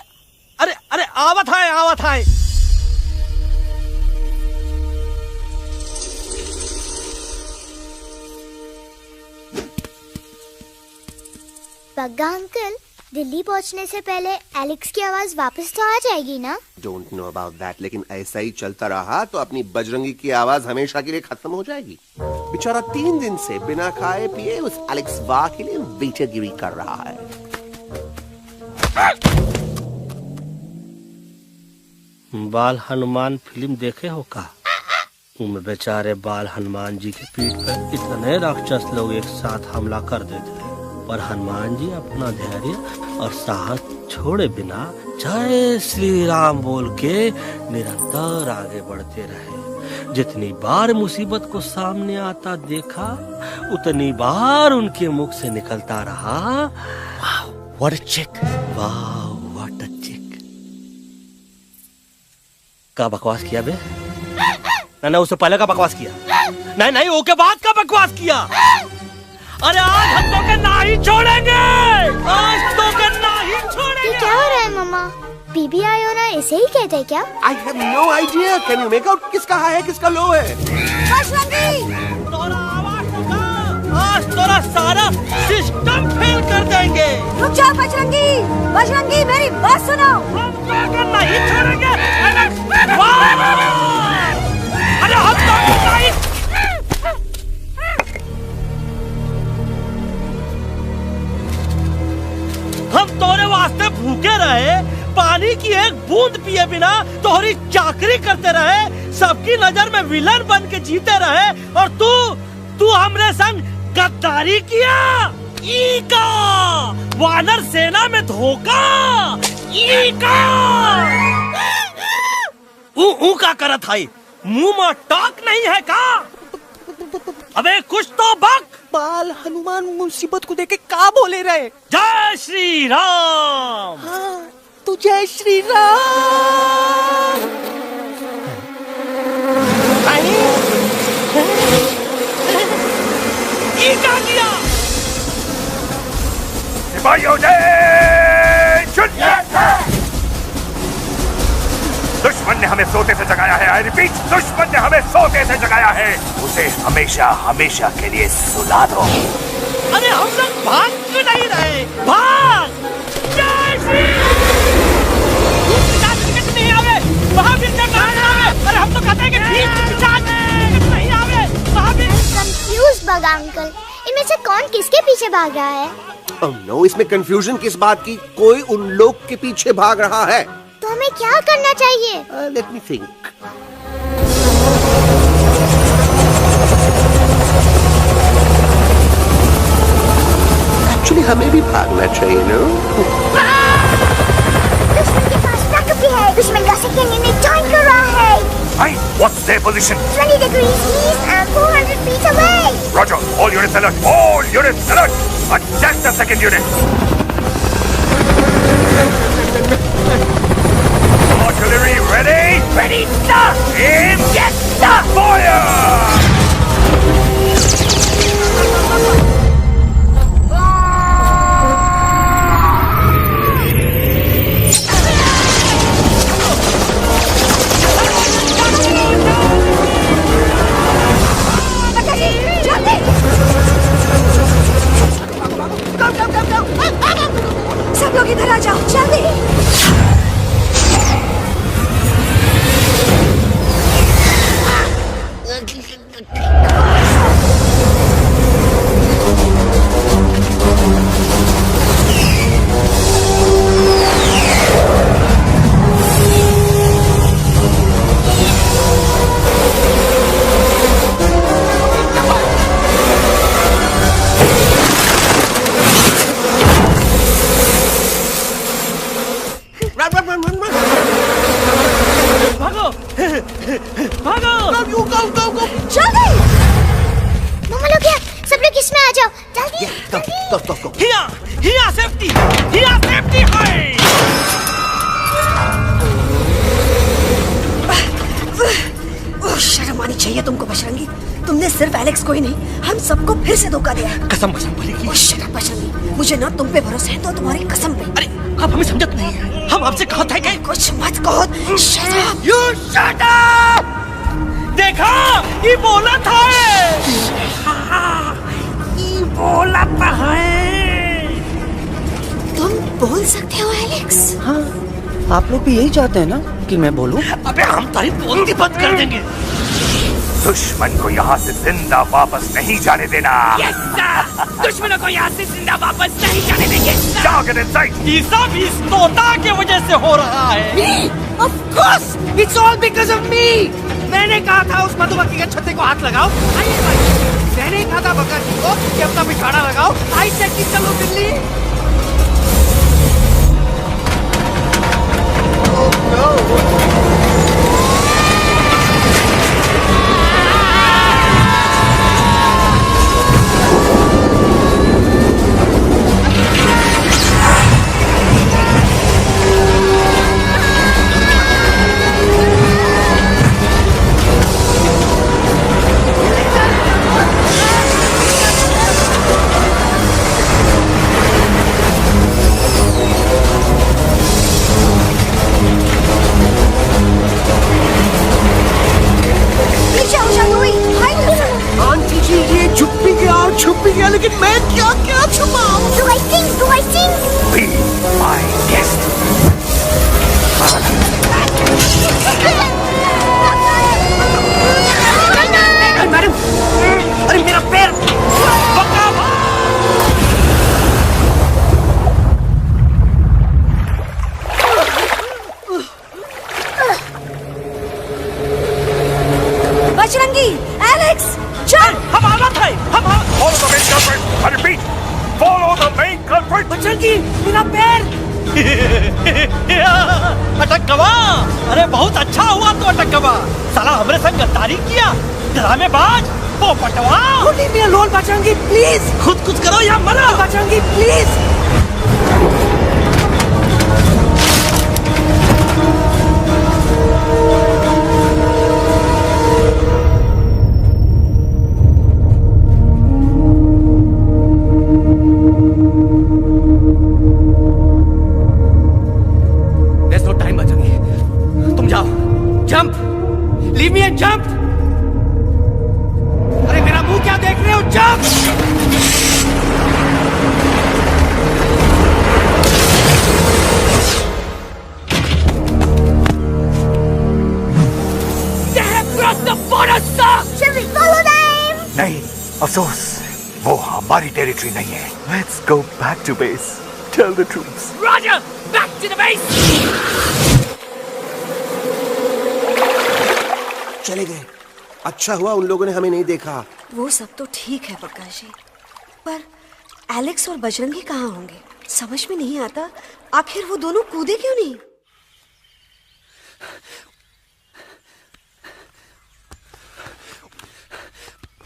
अरे अरे आवत है। बग्गा अंकल, दिल्ली पहुंचने से पहले एलेक्स की आवाज वापस तो आ जाएगी ना? डोंट नो अबाउट दैट, लेकिन ऐसा ही चलता रहा तो अपनी बजरंगी की आवाज हमेशा के लिए खत्म हो जाएगी। बेचारा 3 दिन से बिना खाए पिए उस एलेक्स वाह के लिए बेटेगिरी कर रहा है। बाल हनुमान फिल्म देखे हो का? उनमें बेचारे बाल हनुमान जी की पीठ पर इतने राक्षस लोग एक साथ हमला कर देते हैं, पर हनुमान जी अपना धैर्य और साहस छोड़े बिना जय श्री राम बोल के निरंतर आगे बढ़ते रहे। जितनी बार मुसीबत को सामने आता देखा, उतनी बार उनके मुख से निकलता रहा, वाह व्हाट अ चिक, वाह व्हाट अ चिक। का बकवास किया बे? ना उससे पहले का बकवास किया? नहीं ओके बाद का बकवास किया। अरे आज हम तो के नहीं छोड़ेंगे, आज तो के नहीं छोड़ेंगे। ये क्या हो रहा है मम्मा? बीबी आई हो ना, ऐसे ही कहते हैं क्या? I have no idea. Can you make out किसका हाई है किसका लो है? तोरा आवाज होगा, आज तोरा सारा सिस्टम फेल कर देंगे। रुक जाओ बजरंगी, मेरी बात सुनो। हम तो के नहीं छोड़ेंगे। अरे हम तो के नहीं। हम तोरे वास्ते भूखे रहे, पानी की एक बूंद पिए बिना तोहरी चाकरी करते रहे, सबकी नजर में विलन बन के जीते रहे, और तू हमरे संग गद्दारी किया। ईका वानर सेना में धोखा। ईका ऊ का करत है? मुंह में टाक नहीं है का? अबे कुछ तो बक। बाल हनुमान मुसीबत को देखे का बोले रहे? जय श्री राम। हाँ, तो जय श्री राम। ये क्या किया? सिपाहियों जय शुद्ध। दुश्मन ने हमें सोते से जगाया है। आई रिपीट, दुश्मन ने हमें सोते से जगाया है। उसे हमेशा हमेशा के लिए सुला दो। अरे हम लोग भाग क्यों नहीं रहे? भाग! जय श्री नहीं आवे, महावीर ने कहा नहीं आवे। अरे हम तो कहते हैं कि ठीक नहीं आवे, महावीर। कंफ्यूज बग्गा अंकल, इनमें से कौन किसके पीछे भाग रहा है? Oh no, इसमें कंफ्यूजन किस बात की? कोई उन लोग के पीछे भाग रहा है। तो हमें क्या करना चाहिए? Let me think. Actually, हमें भी भागना चाहिए, no? दुश्मन के पास बैकअप भी है। दुश्मन का सेकेंड यूनिट ज्वाइन कर रहा है। Hey, what's their position? 20 degrees east and 400 feet away. Roger. All units alert. All units alert. Attack the second unit. Artillery ready? Ready, sir. Aim. Yes, sir. Fire! सब लोग इधर आ जाओ, जल्दी। भागो भागो जल्दी। मम्मा लोग क्या? सब लोग इसमें आ जाओ, जल्दी। हिया सेफ्टी हाय। शर्म आनी चाहिए तुमको बजरंगी। तुमने सिर्फ एलेक्स को ही नहीं, हम सबको फिर से धोखा दिया। कसम बजरंग बली की। शर्म बजरंगी, मुझे ना तुम पे भरोसा है तो तुम्हारी कसम पे। अरे आप हमें समझत नहीं है। हम आपसे कहा था कि कुछ मत कहो। Shut up! You shut up! देखा, ये बोला था। ये बोला था। तुम बोल सकते हो एलेक्स? हाँ, आप लोग भी यही चाहते हैं ना कि मैं बोलूं? अबे हम तारी बोलती बंद कर देंगे। दुश्मन को यहाँ से जिंदा वापस नहीं जाने देना। Yes, sir! दुश्मनों को यहाँ से जिंदा वापस नहीं जाने देंगे। Target in sight. ये सब इस तोता के वजह से हो रहा है। Me? Of course! It's all because of me! मैंने कहा था उस मधुमक्खी के छत्ते को हाथ लगाओ। आइए भाई। मैंने कहा था बकर जी को कि अपना पिछाड़ा लगाओ। आई से कि चलो दिल्ली। Oh no! छुप भी गया, लेकिन मैं क्या क्या छुपाऊं? Do I sing? Do I sing? Be my guest. Madam, अरे मेरा पैर। बजरंगी, एलेक्स, चल। हम आना था। Follow the main culprit. I repeat, follow the main culprit. Bajrangi, मेरा पैर। अटक गवा। अरे बहुत अच्छा हुआ तो अटक गवा। साला हमरे संग गद्दारी किया। ड्रामेबाज, पोपटवा। Leave me alone, Bajrangi, please. खुद कुछ करो या मरो। Bajrangi, please. Leave me and jump! अरे मेरा मुंह क्या देख रहे हो? Jump! They have crossed the border, sir! Shall we follow them? नहीं, अफसोस, वो हमारी टेरिटरी नहीं है। Let's go back to base. Tell the troops. Roger! Back to the base! चले गए। अच्छा हुआ उन लोगों ने हमें नहीं देखा। वो सब तो ठीक है प्रकाश जी, पर एलेक्स और बजरंगी कहाँ होंगे? समझ में नहीं आता, आखिर वो दोनों कूदे क्यों नहीं?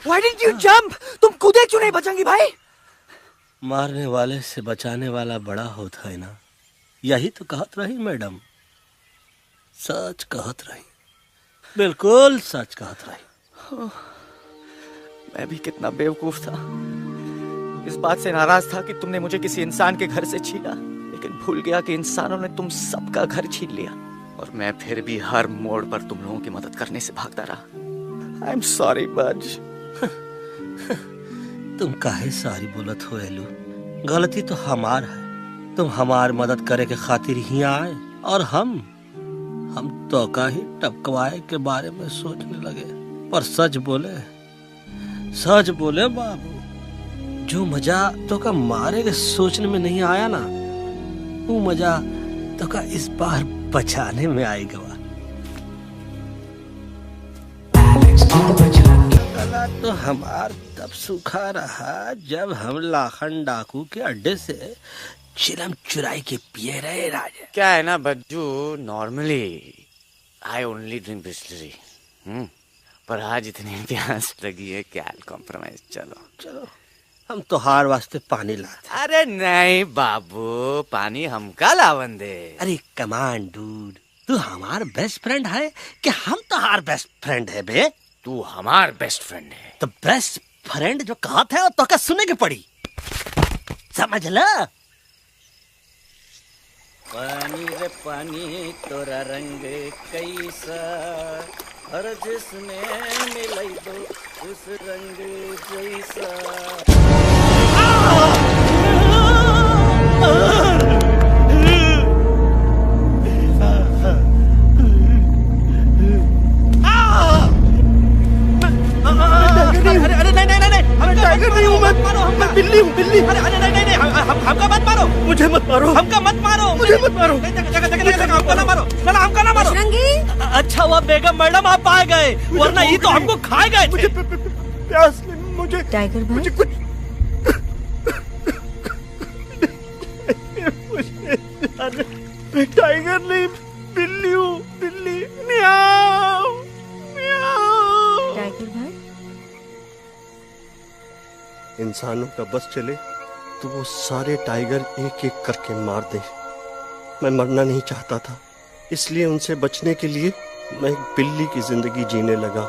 Why didn't you jump? तुम कूदे क्यों नहीं बचेंगी भाई? मारने वाले से बचाने वाला बड़ा होता है ना, यही तो कहत रही मैडम, सच कहत रही, बिल्कुल सच कहत रही। मैं भी कितना बेवकूफ था, इस बात से नाराज था कि तुमने मुझे किसी इंसान के घर से छीना, लेकिन भूल गया कि इंसानों ने तुम सबका घर छीन लिया और मैं फिर भी हर मोड़ पर तुम लोगों की मदद करने से भागता रहा। आई एम सॉरी बज। तुम काहे सारी बोलत हो एलू, गलती तो हमार है, तुम हमार मदद करे के खातिर ही आए और हम तो का ही टपकवाए के बारे में सोचने लगे। पर सच बोले बाबू, जो मजा तो का मारे के सोचने में नहीं आया ना, वो मजा तो का इस बार बचाने में आएगा। गला तो हमार तब सूखा रहा जब हम लाखन डाकू के अड्डे से चिलम चुराई के पिए रहे राजा। क्या है ना Bajju, normally I only drink Bisleri, पर आज इतनी प्यास लगी है क्या कॉम्प्रोमाइज। चलो हम तो हार वास्ते पानी लाते। अरे नहीं बाबू, पानी हमका लावन दे। अरे कमान डूड, तू हमार बेस्ट फ्रेंड है कि हम तो हार बेस्ट फ्रेंड है बे? तू हमार बेस्ट फ्रेंड है। तो बेस्ट फ्रेंड जो कहत है तो क्या सुने के पड़ी, समझ ला। पानी रे पानी तोरा रंग कैसा, हर जिसमें मिलाई दो उस रंग जैसा। अरे नहीं, मैं टाइगर नहीं हूँ, मैं बिल्ली हूँ, बिल्ली। अरे नहीं, हमका मत मारो, मुझे मत मारो, हमका मत मारो, मुझे मत मारो, हमका ना मारो, हमका ना मारो। अच्छा हुआ बेगम मैडम आप आ गए, वरना ये तो हमको खाए गए। मुझे प्यास नहीं, मुझे टाइगर भाई, मुझे कुछ मैं टाइगर नहीं, बिल्ली हूँ, बिल्ली। म्याऊ म्याऊ। टाइगर भाई, इंसानों का बस चले तो वो सारे टाइगर एक एक करके मार दे। मैं मरना नहीं चाहता था, इसलिए उनसे बचने के लिए मैं एक बिल्ली की जिंदगी जीने लगा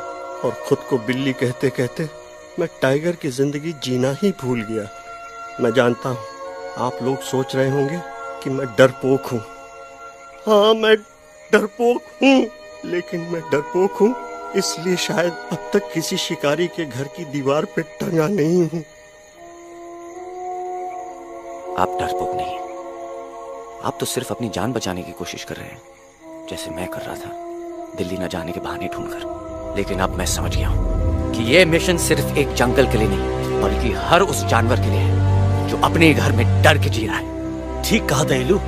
और खुद को बिल्ली कहते कहते मैं टाइगर की जिंदगी जीना ही भूल गया। मैं जानता हूँ आप लोग सोच रहे होंगे कि मैं डरपोक हूँ। हाँ, मैं डरपोक हूँ, लेकिन मैं डरपोक हूँ इसलिए शायद अब तक किसी शिकारी के घर की दीवार पे टंगा नहीं हूँ। आप डरपोक नहीं, आप तो सिर्फ अपनी जान बचाने की कोशिश कर रहे हैं, जैसे मैं कर रहा था दिल्ली न जाने के बहाने ढूंढकर। लेकिन अब मैं समझ गया हूँ कि ये मिशन सिर्फ एक जंगल के लिए नहीं, बल्कि हर उस जानवर के लिए है जो अपने घर में डर के जी रहा है। ठीक कहा दयालु,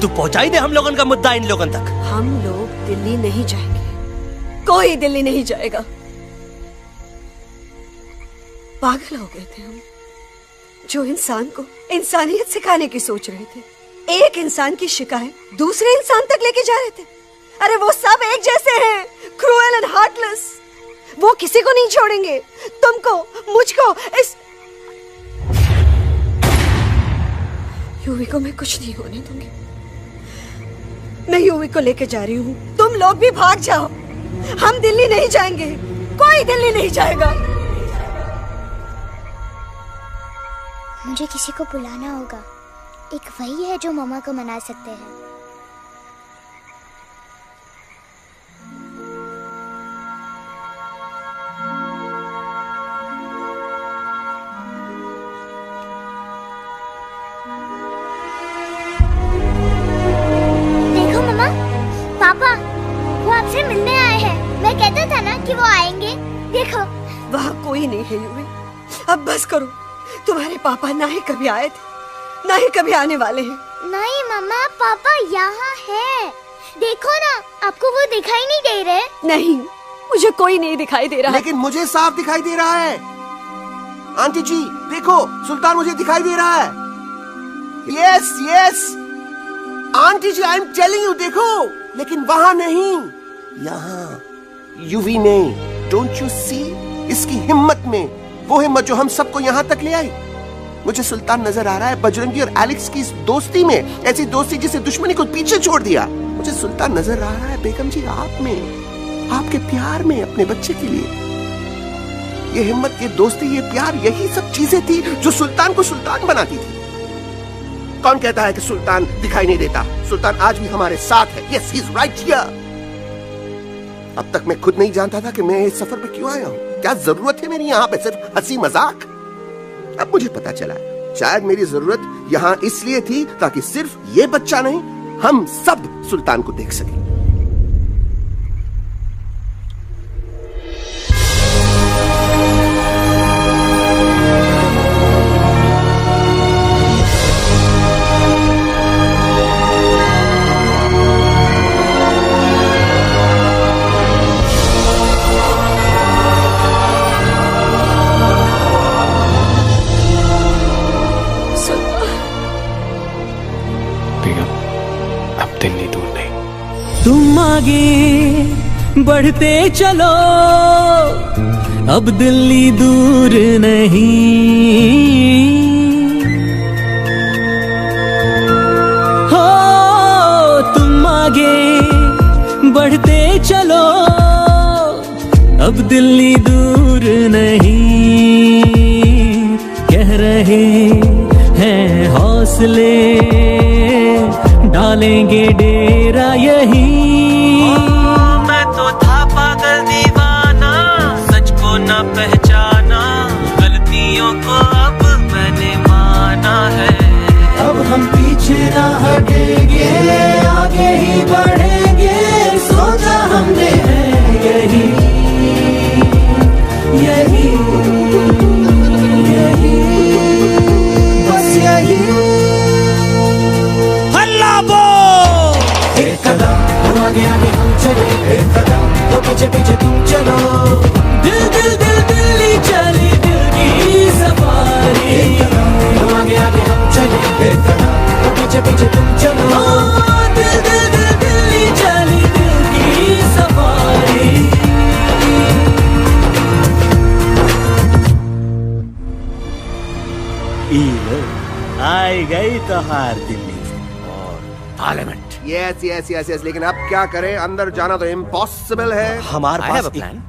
तू पहुंचाई दे हम लोगन का मुद्दा इन लोगन तक। हम लोग दिल्ली नहीं जाएंगे, कोई दिल्ली नहीं जाएगा। पागल हो गए थे हम, जो इंसान को इंसानियत सिखाने की सोच रहे थे, एक इंसान की शिकायत दूसरे इंसान तक लेके जा रहे थे। अरे वो सब एक जैसे हैं, क्रूएल एंड हार्टलेस। वो किसी को नहीं छोड़ेंगे, तुमको, मुझको, इस यूवी को मैं कुछ नहीं होने दूंगी। मैं यूवी को लेके जा रही हूँ, तुम लोग भी भाग जाओ। हम दिल्ली नहीं जाएंगे, कोई दिल्ली नहीं जाएगा। मुझे किसी को बुलाना होगा, एक वही है जो मम्मा को मना सकते हैं। देखो मम्मा, पापा वो आपसे मिलने आए हैं। मैं कहता था ना कि वो आएंगे। देखो वहाँ कोई नहीं है यूवी, अब बस करो। तुम्हारे पापा ना ही कभी आए थे, ना ही कभी आने वाले हैं। नहीं मम्मा, पापा यहाँ है। देखो ना, आपको वो दिखाई नहीं दे रहे? नहीं, मुझे कोई नहीं दिखाई दे रहा। लेकिन मुझे साफ दिखाई दे रहा है। आंटी जी देखो, सुल्तान मुझे दिखाई दे रहा है। Yes yes aunty ji, I am telling you, देखो लेकिन वहां नहीं, यहाँ यूवी ने। डोंट यू सी इसकी हिम्मत में, वो हिम्मत जो हम सबको यहाँ तक ले आई। मुझे सुल्तान नजर आ रहा है बजरंगी और एलेक्स की इस दोस्ती में, ऐसी दोस्ती जिसे दुश्मनी को पीछे छोड़ दिया। मुझे सुल्तान नजर आ रहा है बेगम जी आप में, आपके प्यार में अपने बच्चे के लिए। ये हिम्मत, ये दोस्ती, ये प्यार, यही सब चीजें थी जो सुल्तान को सुल्तान बनाती थी। कौन कहता है कि सुल्तान दिखाई नहीं देता? सुल्तान आज भी हमारे साथ है। Yes, he is right here. अब तक मैं खुद नहीं जानता था कि मैं इस सफर पे क्यों आया हूँ। क्या जरूरत है मेरी यहाँ पे सिर्फ हंसी मजाक? अब मुझे पता चला है, शायद मेरी जरूरत यहाँ इसलिए थी ताकि सिर्फ ये बच्चा नहीं, हम सब सुल्तान को देख सकें। तुम आगे बढ़ते चलो, अब दिल्ली दूर नहीं। हो तुम आगे बढ़ते चलो, अब दिल्ली दूर नहीं। कह रहे हैं हौसले, डालेंगे डेरा यही। मैं तो था पागल दीवाना, सच को न पहचाना, गलतियों को अब मैंने माना है। अब हम पीछे ना हटेंगे, आगे ही बढ़ेंगे, सोचा हमने है यही यही यही, बस यही। आगे आगे हम चले, एक कदम तो पीछे पीछे तुम चलो। दिल दिल दिल दिल्ली चली, दिल की सफारी। एक कदम तो आगे आगे हम चले, एक कदम तो पीछे पीछे तुम चलो। दिल दिल दिल दिल्ली चली, दिल की सफारी। आई गई तो हार दिल्ली और parliament. Yes yes yes yes, लेकिन अब क्या करें? अंदर जाना तो इम्पॉसिबल है। हमारे पास प्लान।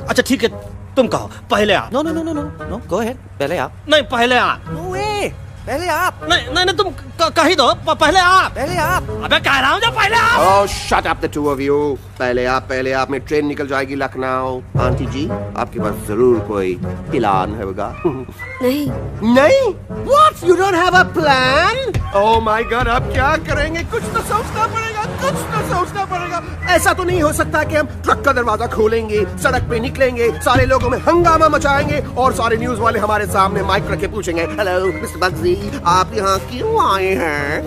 अच्छा ठीक है, तुम कहो पहले आप। No no no no no no, go ahead, पहले आप। नहीं पहले आप। नो वे, पहले आप। नहीं नहीं नहीं, तुम कह ही दो, पहले आप। पहले आप। अबे कह रहा हूँ जो पहले आप। Oh shut up the two of you. पहले आप में ट्रेन निकल जाएगी लखनऊ। आंटी जी आपके पास जरूर कोई प्लान होगा। नहीं नहीं? What? You don't have a plan? Oh my God, अब क्या करेंगे? कुछ तो सोचना पड़ेगा, कुछ तो सोचना पड़ेगा। ऐसा तो नहीं हो सकता कि हम ट्रक का दरवाजा खोलेंगे, सड़क पे निकलेंगे, सारे लोगों में हंगामा मचाएंगे और सारे न्यूज वाले हमारे सामने माइक रख के पूछेंगे, हेलो मिस्टर बग्जी, आप यहाँ क्यों आए हैं?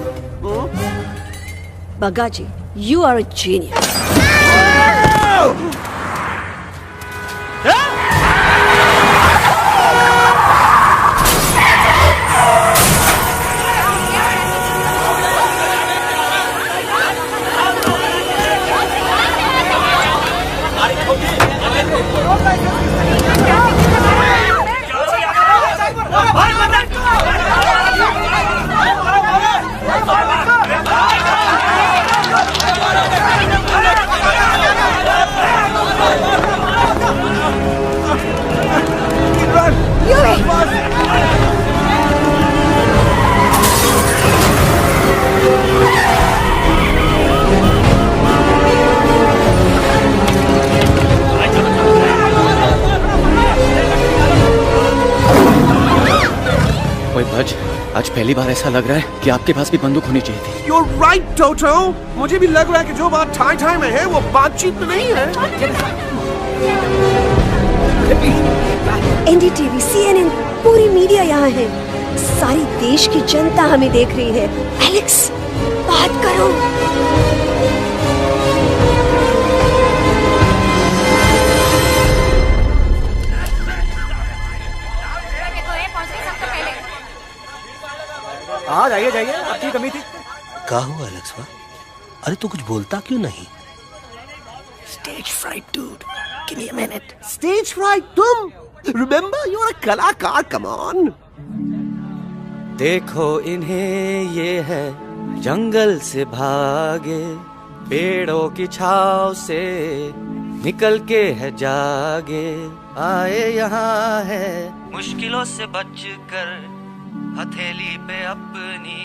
बग्गा जी, you are a genius. आज पहली बार ऐसा लग रहा है कि आपके पास भी बंदूक होनी चाहिए थी। You're right, Toto. मुझे भी लग रहा है कि जो बात ठाई में है वो बातचीत में नहीं है। NDTV, CNN, पूरी मीडिया यहाँ है। सारी देश की जनता हमें देख रही है। एलेक्स, बात करो। हाँ जाइए जाइए, आपकी कमी थी। क्या हुआ एलेक्स? अरे तू कुछ बोलता क्यों नहीं? Stage fright, dude. Give me a minute. Stage fright, तुम? Remember, you're a कलाकार. Come on. देखो इन्हें, ये है जंगल से भागे, पेड़ों की छाव से निकल के है जागे, आए यहाँ है मुश्किलों से बचकर, हथेली पे अपनी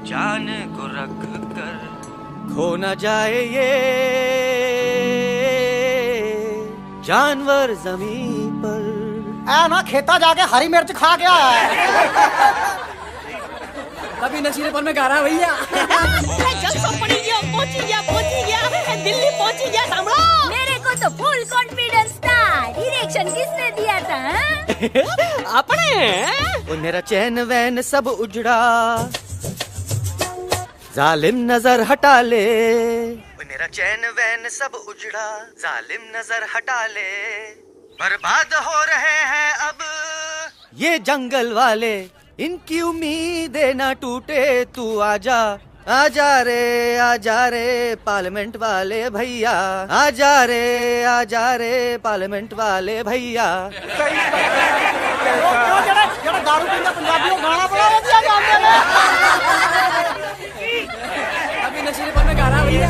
जान को रख कर, खो न जाए ये जानवर जमीन पर। ना खेता जाके हरी मिर्च खा गया है। अभी नशीलेपन में गा रहा भैया। पहुंची गया, दिल्ली पहुंची गया सामने। मेरे को तो फुल कॉन्फिडेंस था। डायरेक्शन किसने दिया था? अपने। वो मेरा चैन वैन सब उजड़ा, जालिम नजर हटा ले। वो मेरा चैन वैन सब उजड़ा, जालिम नजर हटा ले। बर्बाद हो रहे हैं अब ये जंगल वाले, इनकी उम्मीदें ना टूटे, तू आजा आजा रे पार्लियामेंट वाले भैया, आजा रे पार्लियामेंट वाले भैया। दारू पीना पंजाबियों गाना बड़ा दिया जानते हैं। अभी नशीलेपन में गा रहा भैया।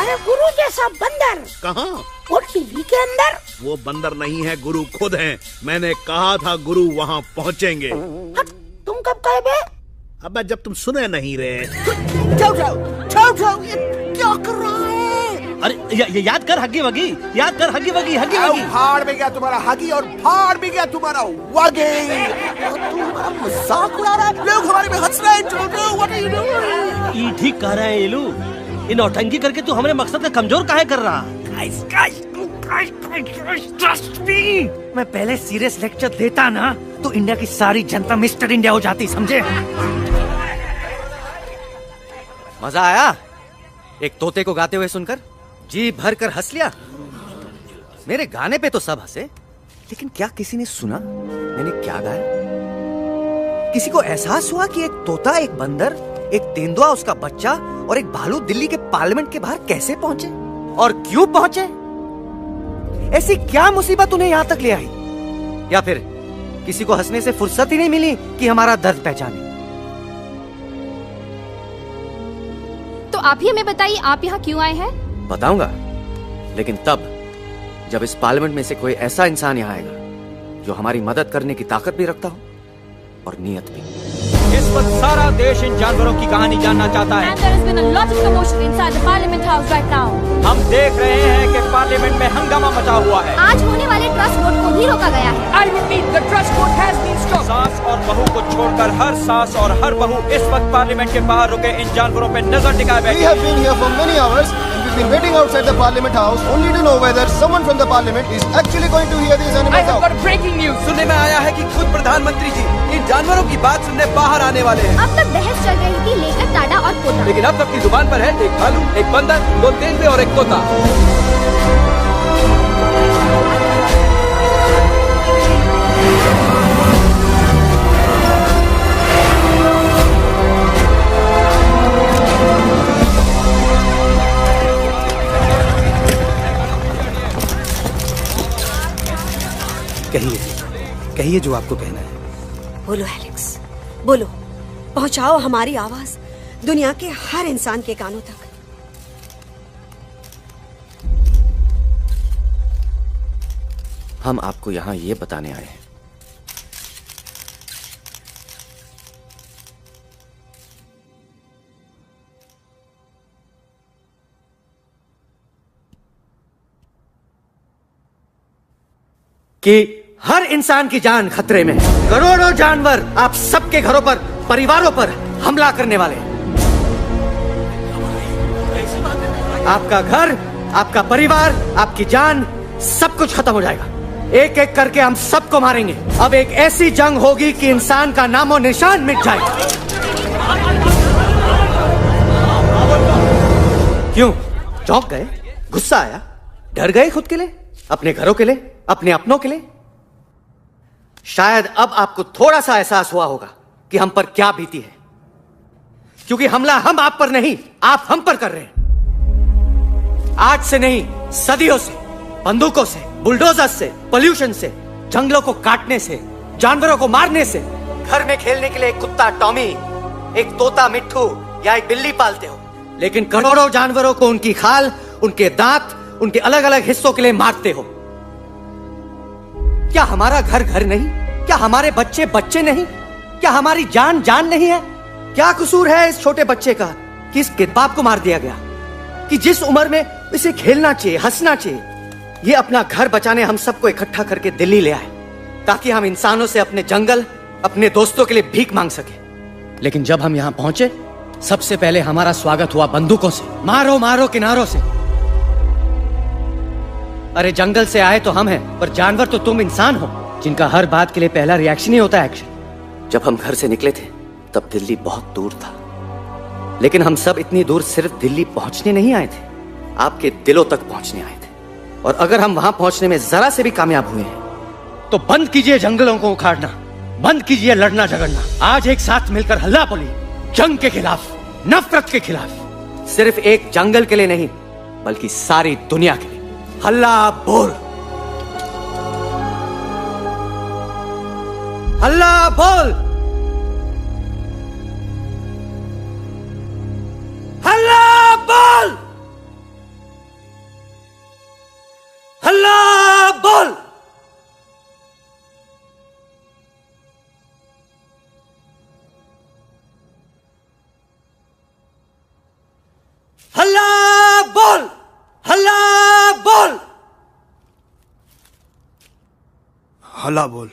अरे गुरु जैसा बंदर कहाँ? वो टीवी के अंदर। वो बंदर नहीं है, गुरु खुद हैं। मैंने कहा था गुरु वहाँ पहुँचेंगे। तुम कब कहे बे? अबे जब तुम सुने नहीं रहे। जाओ, ये क्या कर रहा है? अरे याद कर हगी वगी, याद कर हगी वगी। फाड़ भी गया तुम्हारा हगी और फाड़ भी गया तुम्हारा वगी। तुम्हारा मजाक उड़ा रहा है, लोग हमारे में हंस रहे हैं। What are you doing? ये ठीक कह रहे हैं येलू, इन नौटंकी करके तू हमारे मकसद का कमजोर काहे कर रहा? ट्रस्ट मी, मैं पहले सीरियस लेक्चर देता ना तो इंडिया की सारी जनता मिस्टर इंडिया हो जाती, समझे? मजा आया एक तोते को गाते हुए सुनकर? जी भर कर हंस लिया। मेरे गाने पे तो सब हंसे, लेकिन क्या किसी ने सुना मैंने क्या गाया? किसी को एहसास हुआ कि एक तोता, एक बंदर, एक तेंदुआ, उसका बच्चा और एक भालू दिल्ली के पार्लियामेंट के बाहर कैसे पहुंचे और क्यों पहुंचे? ऐसी क्या मुसीबत उन्हें यहां तक ले आई? या फिर किसी को हंसने से फुर्सत ही नहीं मिली कि हमारा दर्द पहचाने? तो आप ही हमें बताइए, आप यहाँ क्यों आए हैं? बताऊंगा, लेकिन तब जब इस पार्लियामेंट में से कोई ऐसा इंसान यहाँ आएगा जो हमारी मदद करने की ताकत भी रखता हो और नीयत भी। इस वक्त सारा देश इन जानवरों की कहानी जानना चाहता है। हम देख रहे हैं कि पार्लियामेंट में हंगामा मचा हुआ है। आज होने वाले ट्रस्ट वोट को भी रोका गया है। सास और बहू को छोड़कर हर सास और हर बहू इस वक्त पार्लियामेंट के बाहर रुके इन जानवरों पे नजर टिकाए बैठे। We have been here for many hours and we've been waiting outside the Parliament House only to know whether someone from the Parliament is actually going to hear these animals out. Breaking news सुनने में आया है कि खुद प्रधानमंत्री जी इन जानवरों की बात सुनने बाहर आने वाले हैं। अब तक बहस चल रही थी लेकर टाटा और पोता, लेकिन अब सबकी जुबान पर है एक भालू, एक बंदर, 2 तेंदुए और एक तोता। कहिए जो आपको कहना है। बोलो एलेक्स, बोलो, पहुंचाओ हमारी आवाज दुनिया के हर इंसान के कानों तक। हम आपको यहां ये बताने आए हैं कि हर इंसान की जान खतरे में है। करोड़ों जानवर आप सबके घरों पर, परिवारों पर हमला करने वाले हैं। आपका घर, आपका परिवार, आपकी जान, सब कुछ खत्म हो जाएगा। एक एक करके हम सबको मारेंगे। अब एक ऐसी जंग होगी कि इंसान का नामो निशान मिट जाएगा। क्यों चौंक गए? गुस्सा आया? डर गए खुद के लिए, अपने घरों के लिए, अपने अपनों के लिए? शायद अब आपको थोड़ा सा एहसास हुआ होगा कि हम पर क्या बीती है। क्योंकि हमला हम आप पर नहीं, आप हम पर कर रहे हैं। आज से नहीं, सदियों से, बंदूकों से, बुलडोजर से, पोल्यूशन से, जंगलों को काटने से, जानवरों को मारने से। घर में खेलने के लिए एक कुत्ता टॉमी, एक तोता मिट्ठू या एक बिल्ली पालते हो, लेकिन करोड़ों जानवरों को उनकी खाल, उनके दांत, उनके अलग अलग हिस्सों के लिए मारते हो। क्या हमारा घर घर नहीं? क्या हमारे बच्चे बच्चे नहीं? क्या हमारी जान जान नहीं है? क्या कसूर है इस छोटे बच्चे का कि इसके बाप को मार दिया गया? कि जिस उम्र में इसे खेलना चाहिए, हंसना चाहिए। ये अपना घर बचाने हम सबको इकट्ठा करके दिल्ली ले आए ताकि हम इंसानों से अपने जंगल, अपने दोस्तों के लिए भीख मांग सके। लेकिन जब हम यहां पहुंचे, सबसे पहले हमारा स्वागत हुआ बंदूकों से। मारो मारो किनारों से। अरे जंगल से आए तो हम हैं, पर जानवर तो तुम इंसान हो, जिनका हर बात के लिए पहला रिएक्शन ही होता है एक्शन। जब हम घर से निकले थे तब दिल्ली बहुत दूर था, लेकिन हम सब इतनी दूर सिर्फ दिल्ली पहुंचने नहीं आए थे, आपके दिलों तक पहुंचने आए थे। और अगर हम वहां पहुंचने में जरा से भी कामयाब हुए हैं तो बंद कीजिए जंगलों को उखाड़ना, बंद कीजिए लड़ना झगड़ना। आज एक साथ मिलकर हल्ला बोलिए, जंग के खिलाफ, नफरत के खिलाफ। सिर्फ एक जंगल के लिए नहीं, बल्कि सारी दुनिया के लिए। हल्ला बोल, हल्ला बोल, हल्ला बोल, हल्ला बोल। हल्ला बोल, हल्ला बोल, हल्ला बोल।